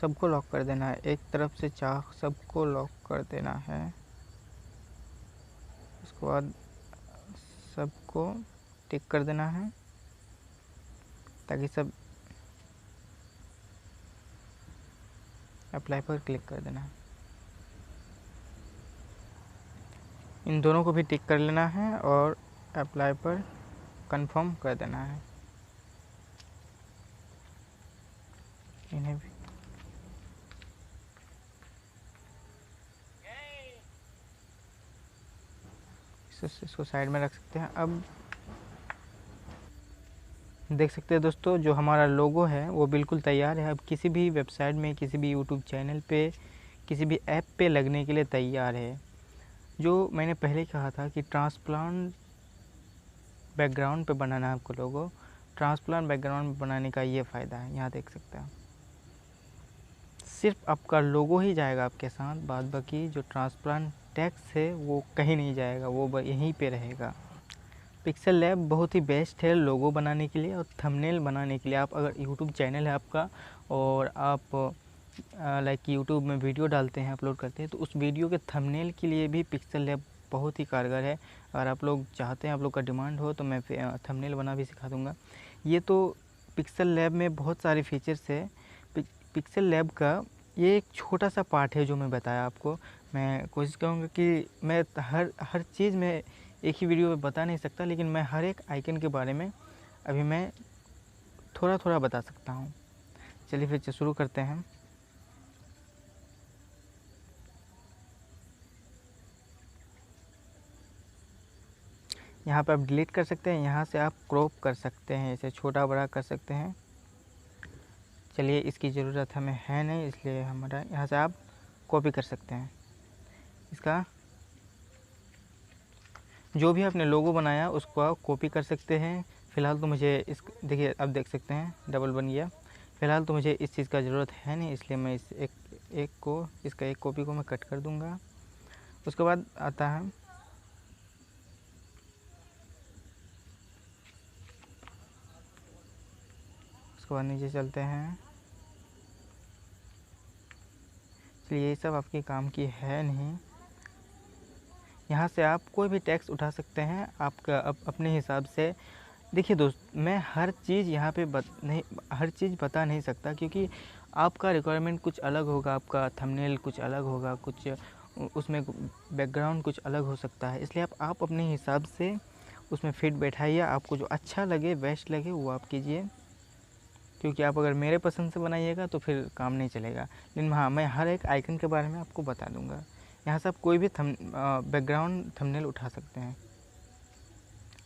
सबको लॉक कर देना है, एक तरफ से चाह सबको लॉक कर देना है। उसके बाद सबको टिक कर देना है ताकि सब अप्लाई पर क्लिक कर देना है। इन दोनों को भी टिक कर लेना है और अप्लाई पर कंफर्म कर देना है। इन्हें भी इसको साइड में रख सकते हैं। अब देख सकते हैं दोस्तों जो हमारा लोगो है वो बिल्कुल तैयार है। अब किसी भी वेबसाइट में, किसी भी यूट्यूब चैनल पे, किसी भी ऐप पे लगने के लिए तैयार है। जो मैंने पहले कहा था कि ट्रांसप्लांट बैकग्राउंड पे बनाना है आपको लोगो, ट्रांसप्लांट बैकग्राउंड बनाने का ये फ़ायदा है। यहाँ देख सकते हैं सिर्फ आपका लोगो ही जाएगा आपके साथ, बाद बाकी जो ट्रांसप्लांट टेक्स्ट है वो कहीं नहीं जाएगा, वो यहीं पे रहेगा। पिक्सेल लैब बहुत ही बेस्ट है लोगो बनाने के लिए और थंबनेल बनाने के लिए। आप अगर यूट्यूब चैनल है आपका और आप लाइक यूट्यूब में वीडियो डालते हैं, अपलोड करते हैं, तो उस वीडियो के थंबनेल के लिए भी पिक्सेल लैब बहुत ही कारगर है। अगर आप लोग चाहते हैं, आप लोग का डिमांड हो तो मैं थंबनेल बना भी सिखा दूँगा। ये तो पिक्सेल लैब में बहुत सारे फीचर्स है। पिक्सेल लैब का ये एक छोटा सा पार्ट है जो मैं बताया आपको। मैं कोशिश करूँगा कि मैं हर चीज़ में एक ही वीडियो में बता नहीं सकता, लेकिन मैं हर एक आइकन के बारे में अभी मैं थोड़ा थोड़ा बता सकता हूँ। चलिए फिर शुरू करते हैं। यहाँ पे आप डिलीट कर सकते हैं, यहाँ से आप क्रॉप कर सकते हैं, इसे छोटा बड़ा कर सकते हैं। चलिए इसकी ज़रूरत हमें है नहीं, इसलिए हमारा यहाँ से आप कॉपी कर सकते हैं। इसका जो भी आपने लोगो बनाया उसको आप कॉपी कर सकते हैं। फ़िलहाल तो मुझे इस देखिए अब देख सकते हैं डबल बन गया। फ़िलहाल तो मुझे इस चीज़ का ज़रूरत है नहीं, इसलिए मैं इस इसका एक कॉपी को मैं कट कर दूँगा। उसके बाद आता है उसके बाद नीचे चलते हैं। इसलिए ये सब आपके काम की है नहीं। यहाँ से आप कोई भी टैक्स उठा सकते हैं आपका अपने हिसाब से। देखिए दोस्त, मैं हर चीज़ यहाँ पे हर चीज़ बता नहीं सकता, क्योंकि आपका रिक्वायरमेंट कुछ अलग होगा, आपका थंबनेल कुछ अलग होगा, कुछ उसमें बैकग्राउंड कुछ अलग हो सकता है। इसलिए आप अपने हिसाब से उसमें फिट बैठाइए, आपको जो अच्छा लगे बेस्ट लगे वो आप कीजिए, क्योंकि आप अगर मेरे पसंद से बनाइएगा तो फिर काम नहीं चलेगा। लेकिन हाँ, मैं हर एक आइकन के बारे में आपको बता दूंगा। यहाँ से आप कोई भी बैकग्राउंड थंबनेल उठा सकते हैं।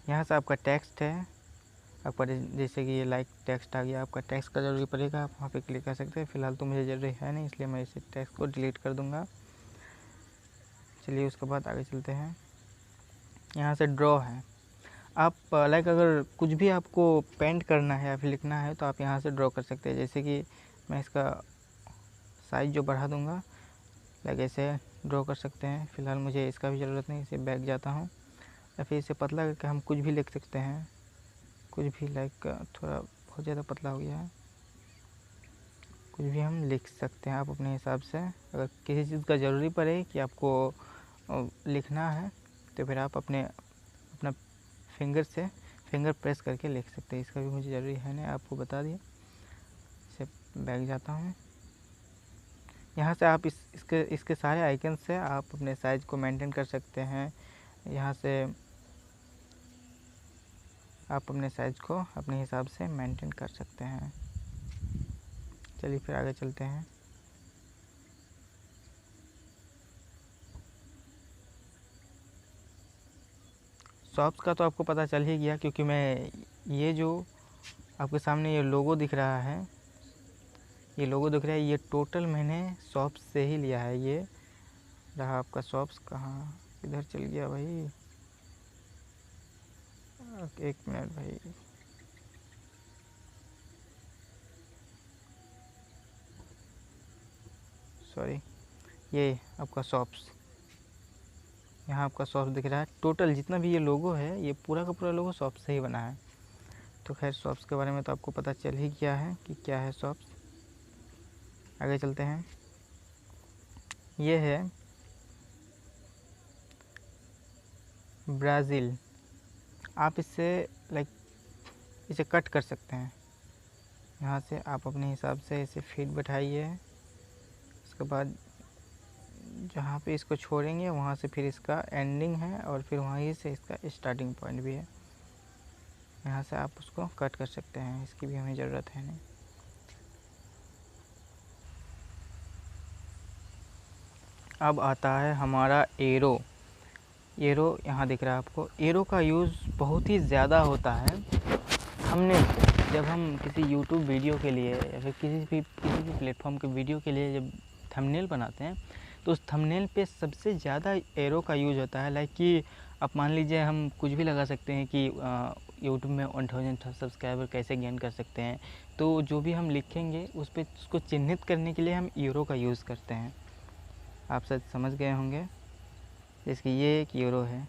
यहाँ से आपका टेक्स्ट है, आपका जैसे कि ये लाइक टेक्स्ट आ गया, आपका टेक्स्ट का ज़रूरी पड़ेगा, आप वहाँ पे क्लिक कर सकते हैं। फ़िलहाल तो मुझे ज़रूरी है नहीं, इसलिए मैं इसे टेक्स्ट को डिलीट कर दूँगा। चलिए उसके बाद आगे चलते हैं। यहाँ से ड्रॉ है, आप लाइक अगर कुछ भी आपको पेंट करना है या फिर लिखना है तो आप यहाँ से ड्रॉ कर सकते हैं। जैसे कि मैं इसका साइज़ जो बढ़ा दूँगा, लाइक ऐसे ड्रॉ कर सकते हैं। फ़िलहाल मुझे इसका भी ज़रूरत नहीं, इसे बैक जाता हूँ, या फिर इसे पतला करके हम कुछ भी लिख सकते हैं। कुछ भी लाइक थोड़ा बहुत ज़्यादा पतला हो गया है, कुछ भी हम लिख सकते हैं आप अपने हिसाब से। अगर किसी चीज़ का ज़रूरी पड़े कि आपको लिखना है तो फिर आप अपना फिंगर प्रेस करके लिख सकते हैं। इसका भी मुझे ज़रूरी है नहीं, आपको बता दिया। इसे बैक जाता हूँ। यहाँ से आप इसके सारे आइकन से आप अपने साइज़ को मेंटेन कर सकते हैं। यहाँ से आप अपने साइज़ को अपने हिसाब से मेंटेन कर सकते हैं। चलिए फिर आगे चलते हैं। शॉप्स का तो आपको पता चल ही गया, क्योंकि मैं ये जो आपके सामने ये लोगो दिख रहा है, ये टोटल मैंने शॉप्स से ही लिया है। ये रहा आपका शॉप्स, कहाँ इधर चल गया भाई, एक मिनट भाई। सॉरी, ये आपका शॉप्स, यहाँ आपका शॉप्स दिख रहा है। टोटल जितना भी ये लोगो है, ये पूरा का पूरा लोगो शॉप्स से ही बना है। तो खैर शॉप्स के बारे में तो आपको पता चल ही गया है कि क्या है शॉप्स। आगे चलते हैं। ये है ब्राज़ील, आप इससे लाइक इसे कट कर सकते हैं। यहाँ से आप अपने हिसाब से इसे फिट बैठाइए। उसके बाद जहाँ पे इसको छोड़ेंगे वहाँ से फिर इसका एंडिंग है, और फिर वहीं से इसका स्टार्टिंग पॉइंट भी है। यहाँ से आप उसको कट कर सकते हैं, इसकी भी हमें ज़रूरत है नहीं। अब आता है हमारा एरो। यहाँ दिख रहा है आपको। एरो का यूज़ बहुत ही ज़्यादा होता है। जब हम किसी यूट्यूब वीडियो के लिए या फिर किसी भी प्लेटफॉर्म के वीडियो के लिए जब थंबनेल बनाते हैं, तो उस थंबनेल पे सबसे ज़्यादा एरो का यूज़ होता है। लाइक कि आप मान लीजिए हम कुछ भी लगा सकते हैं कि यूट्यूब में 1000 सब्सक्राइबर कैसे गेन कर सकते हैं। तो जो भी हम लिखेंगे उसको चिन्हित करने के लिए हम एरो का यूज़ करते हैं। आप शायद समझ गए होंगे। जैसे कि ये एक यूरो है,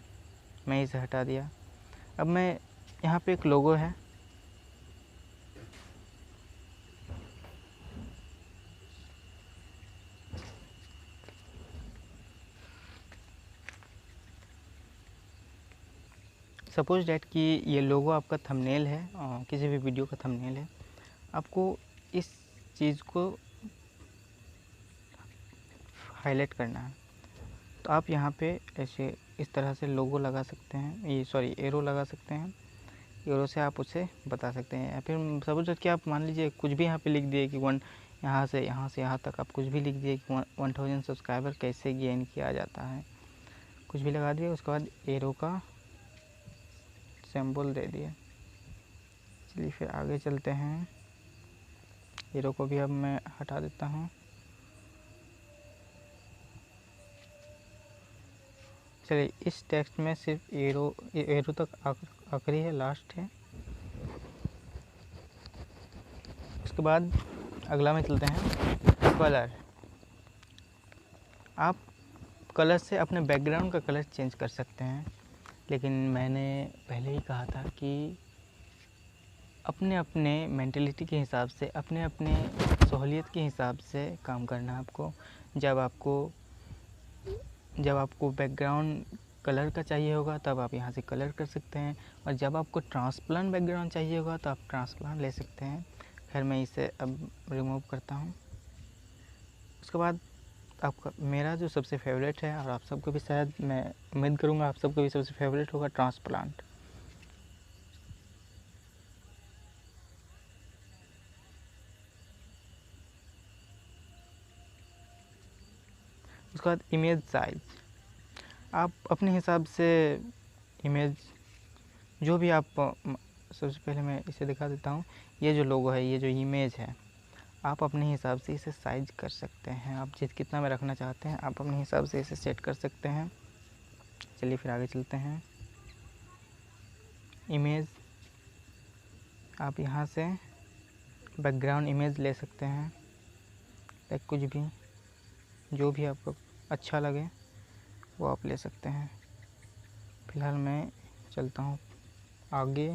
मैं इसे हटा दिया। अब मैं यहाँ पे एक लोगो है, सपोज डैट कि ये लोगो आपका थंबनेल है, किसी भी वीडियो का थंबनेल है। आपको इस चीज़ को हाईलाइट करना है, तो आप यहाँ पे ऐसे इस तरह से लोगो लगा सकते हैं, एरो लगा सकते हैं। एरो से आप उसे बता सकते हैं। या फिर सपोज डैट कि आप मान लीजिए कुछ भी यहाँ पे लिख दिए कि यहाँ से यहाँ तक आप कुछ भी लिख दिए कि 1000 सब्सक्राइबर कैसे गेन किया जाता है, कुछ भी लगा दिए। उसके बाद एरो का सिंबल दे दिए। चलिए फिर आगे चलते हैं। एरो को भी अब मैं हटा देता हूँ। चलिए इस टेक्स्ट में सिर्फ एरो तक आखिरी है, लास्ट है। उसके बाद अगला में चलते हैं कलर। आप कलर से अपने बैकग्राउंड का कलर चेंज कर सकते हैं, लेकिन मैंने पहले ही कहा था कि अपने अपने मेंटलिटी के हिसाब से, अपने अपने सहूलियत के हिसाब से काम करना है आपको। जब आपको बैकग्राउंड कलर का चाहिए होगा तब आप यहाँ से कलर कर सकते हैं, और जब आपको ट्रांसप्लांट बैकग्राउंड चाहिए होगा तो आप ट्रांसप्लांट ले सकते हैं। खैर मैं इसे अब रिमूव करता हूँ। उसके बाद आपका मेरा जो सबसे फेवरेट है, और आप सबको भी शायद, मैं उम्मीद करूँगा आप सबको भी सबसे फेवरेट होगा, ट्रांसप्लांट। उसके बाद इमेज साइज। आप अपने हिसाब से इमेज जो भी आप, सबसे पहले मैं इसे दिखा देता हूँ। ये जो लोगो है, ये जो इमेज है, आप अपने हिसाब से इसे साइज कर सकते हैं। आप कितना में रखना चाहते हैं आप अपने हिसाब से इसे सेट कर सकते हैं। चलिए फिर आगे चलते हैं। इमेज, आप यहाँ से बैकग्राउंड इमेज ले सकते हैं, या कुछ भी, जो भी आपको अच्छा लगे वो आप ले सकते हैं। फिलहाल मैं चलता हूँ आगे।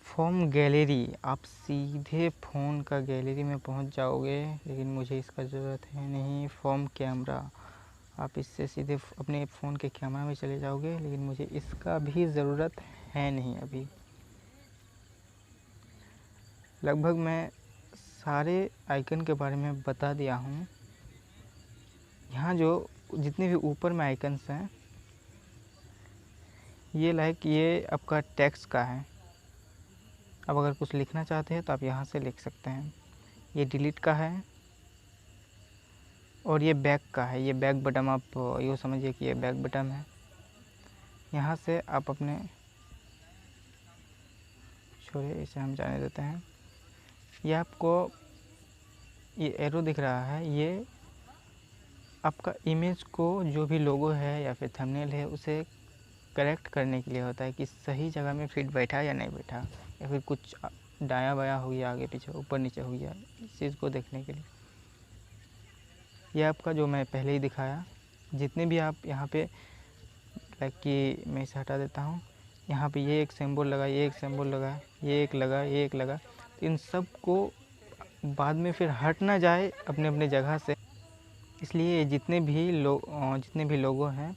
फ़ोन गैलरी, आप सीधे फ़ोन का गैलरी में पहुँच जाओगे, लेकिन मुझे इसका ज़रूरत है नहीं। फ़ोन कैमरा, आप इससे सीधे अपने फ़ोन के कैमरा में चले जाओगे, लेकिन मुझे इसका भी ज़रूरत है नहीं अभी। लगभग मैं सारे आइकन के बारे में बता दिया हूँ। यहाँ जो जितने भी ऊपर में आइकन्स हैं, ये आपका टेक्स्ट का है। अब अगर कुछ लिखना चाहते हैं तो आप यहाँ से लिख सकते हैं। ये डिलीट का है, और ये बैक का है। ये बैक बटन, आप यूँ समझिए कि ये बैक बटन है। यहाँ से आप अपने, छोड़िए इसे हम जाने देते हैं। ये आपको ये एरो दिख रहा है, ये आपका इमेज को, जो भी लोगो है या फिर थंबनेल है, उसे करेक्ट करने के लिए होता है कि सही जगह में फिट बैठा या नहीं बैठा, या फिर कुछ दायां बायां हो गया, आगे पीछे, ऊपर नीचे हो गया, इस चीज़ को देखने के लिए। यह आपका जो मैं पहले ही दिखाया, जितने भी आप यहाँ पे, लाइक कि मैं इसे हटा देता हूँ। यहाँ पे ये एक सिंबल लगा, ये एक सिंबल लगा, ये एक लगा, ये एक लगा, तो इन सब को बाद में फिर हट ना जाए अपने अपने जगह से, इसलिए जितने भी लोगो हैं,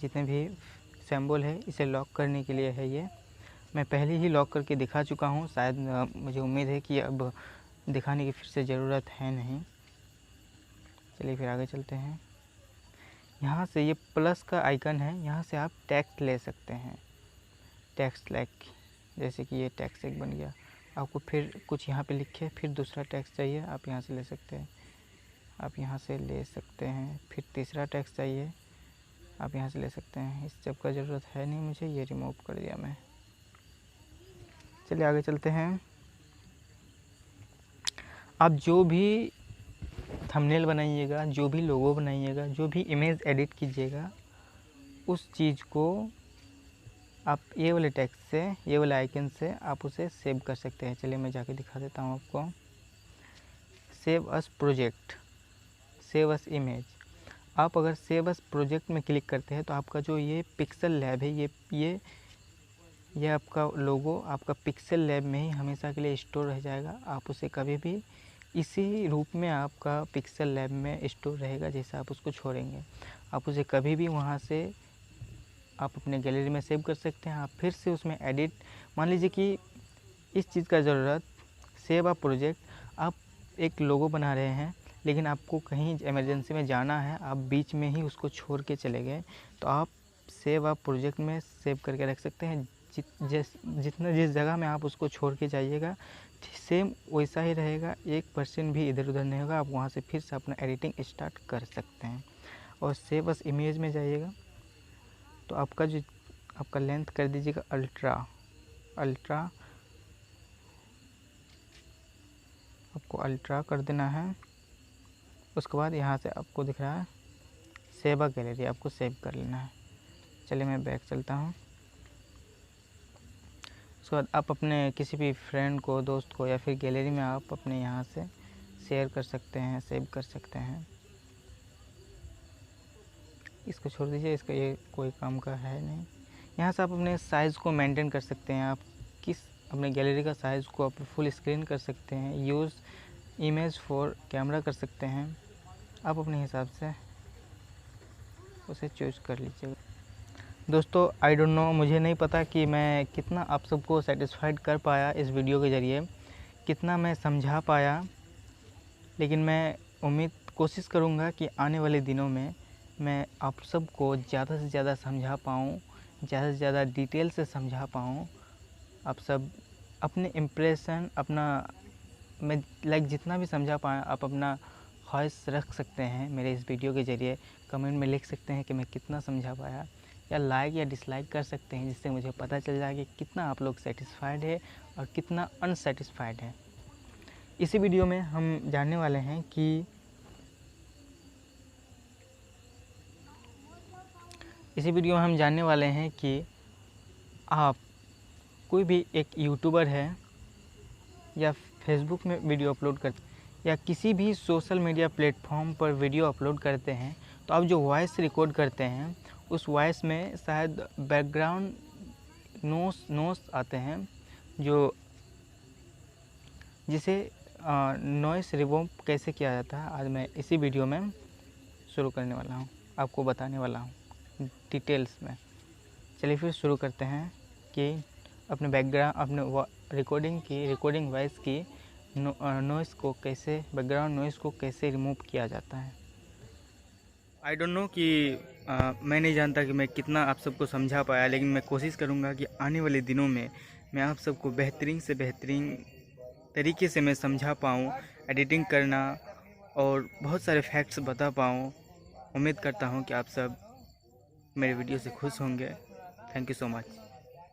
जितने भी सिंबल है, इसे लॉक करने के लिए है। ये मैं पहले ही लॉक करके दिखा चुका हूँ, शायद मुझे उम्मीद है कि अब दिखाने की फिर से ज़रूरत है नहीं। चलिए फिर आगे चलते हैं। यहाँ से ये प्लस का आइकन है, यहाँ से आप टेक्स्ट ले सकते हैं। टेक्स्ट लाइक, जैसे कि ये टेक्स्ट एक बन गया, आपको फिर कुछ यहाँ पे लिखे, फिर दूसरा टेक्स्ट चाहिए, आप यहाँ से ले सकते हैं। आप यहाँ से ले सकते हैं। फिर तीसरा टेक्स्ट चाहिए, आप यहाँ से ले सकते हैं। इस सब का ज़रूरत है नहीं मुझे, ये रिमूव कर दिया मैं। चलिए आगे चलते हैं। आप जो भी थंबनेल बनाइएगा, जो भी लोगो बनाइएगा, जो भी इमेज एडिट कीजिएगा, उस चीज़ को आप ये वाले टेक्स्ट से, ये वाले आइकन से आप उसे सेव कर सकते हैं। चलिए मैं जाके दिखा देता हूँ आपको। Save us project, save us image. आप अगर सेव अस प्रोजेक्ट में क्लिक करते हैं तो आपका जो ये पिक्सल लैब है, ये आपका लोगो आपका पिक्सल लैब में ही हमेशा के लिए स्टोर रह जाएगा। आप उसे कभी भी इसी रूप में आपका पिक्सल लैब में स्टोर रहेगा, जैसे आप उसको छोड़ेंगे। आप उसे कभी भी वहाँ से आप अपने गैलरी में सेव कर सकते हैं। आप फिर से उसमें एडिट, मान लीजिए कि इस चीज़ का ज़रूरत, सेव अ प्रोजेक्ट, आप एक लोगो बना रहे हैं, लेकिन आपको कहीं इमरजेंसी में जाना है, आप बीच में ही उसको छोड़ के चले गए, तो आप सेव अ प्रोजेक्ट में सेव करके रख सकते हैं। जिस जगह में आप उसको छोड़ के जाइएगा, सेम वैसा ही रहेगा, 1% भी इधर उधर नहीं होगा। आप वहाँ से फिर से अपना एडिटिंग स्टार्ट कर सकते हैं। और सेव अस इमेज में जाइएगा तो आपका जो आपका लेंथ कर दीजिएगा अल्ट्रा। आपको अल्ट्रा कर देना है। उसके बाद यहाँ से आपको दिख रहा है सेव अ गैलरी, आपको सेव कर लेना है। चलिए मैं बैक चलता हूँ। उसके बाद आप अपने किसी भी फ्रेंड को, दोस्त को या फिर गैलरी में आप अपने यहाँ से शेयर कर सकते हैं, सेव कर सकते हैं। इसको छोड़ दीजिए, इसका ये कोई काम का है नहीं। यहाँ से आप अपने साइज़ को मेंटेन कर सकते हैं। आप अपने गैलरी का साइज़ को आप फुल स्क्रीन कर सकते हैं। यूज़ इमेज फॉर कैमरा कर सकते हैं। आप अपने हिसाब से उसे चूज़ कर लीजिएगा। दोस्तों आई डोंट नो, मुझे नहीं पता कि मैं कितना आप सबको सेटिस्फाइड कर पाया इस वीडियो के ज़रिए, कितना मैं समझा पाया। लेकिन मैं कोशिश करूँगा कि आने वाले दिनों में मैं आप सबको ज़्यादा से ज़्यादा समझा पाऊँ, ज़्यादा से ज़्यादा डिटेल से समझा पाऊँ। आप सब अपने इम्प्रेशन मैं जितना भी समझा पाया, आप अपना ख्वाहिश रख सकते हैं मेरे इस वीडियो के ज़रिए। कमेंट में लिख सकते हैं कि मैं कितना समझा पाया, या लाइक या डिसलाइक कर सकते हैं, जिससे मुझे पता चल जाए कि कितना आप लोग सेटिस्फाइड है और कितना अनसेटिस्फाइड है। इसी वीडियो में हम जानने वाले हैं कि आप कोई भी एक यूट्यूबर है या फेसबुक में वीडियो अपलोड करते या किसी भी सोशल मीडिया प्लेटफॉर्म पर वीडियो अपलोड करते हैं, तो आप जो वॉइस रिकॉर्ड करते हैं उस वॉइस में शायद बैकग्राउंड नॉइस आते हैं, जिसे नॉइस रिमूव कैसे किया जाता है आज मैं इसी वीडियो में शुरू करने वाला हूँ, आपको बताने वाला हूँ डिटेल्स में। चलिए फिर शुरू करते हैं कि अपने रिकॉर्डिंग वॉइस की नॉइस को कैसे, बैकग्राउंड नॉइस को कैसे रिमूव किया जाता है। आई डोंट नो कि मैं नहीं जानता कि मैं कितना आप सबको समझा पाया, लेकिन मैं कोशिश करूँगा कि आने वाले दिनों में मैं आप सबको बेहतरीन से बेहतरीन तरीके से मैं समझा पाऊँ, एडिटिंग करना और बहुत सारे फैक्ट्स बता पाऊँ। उम्मीद करता हूँ कि आप सब मेरे वीडियो से खुश होंगे। Thank you so much.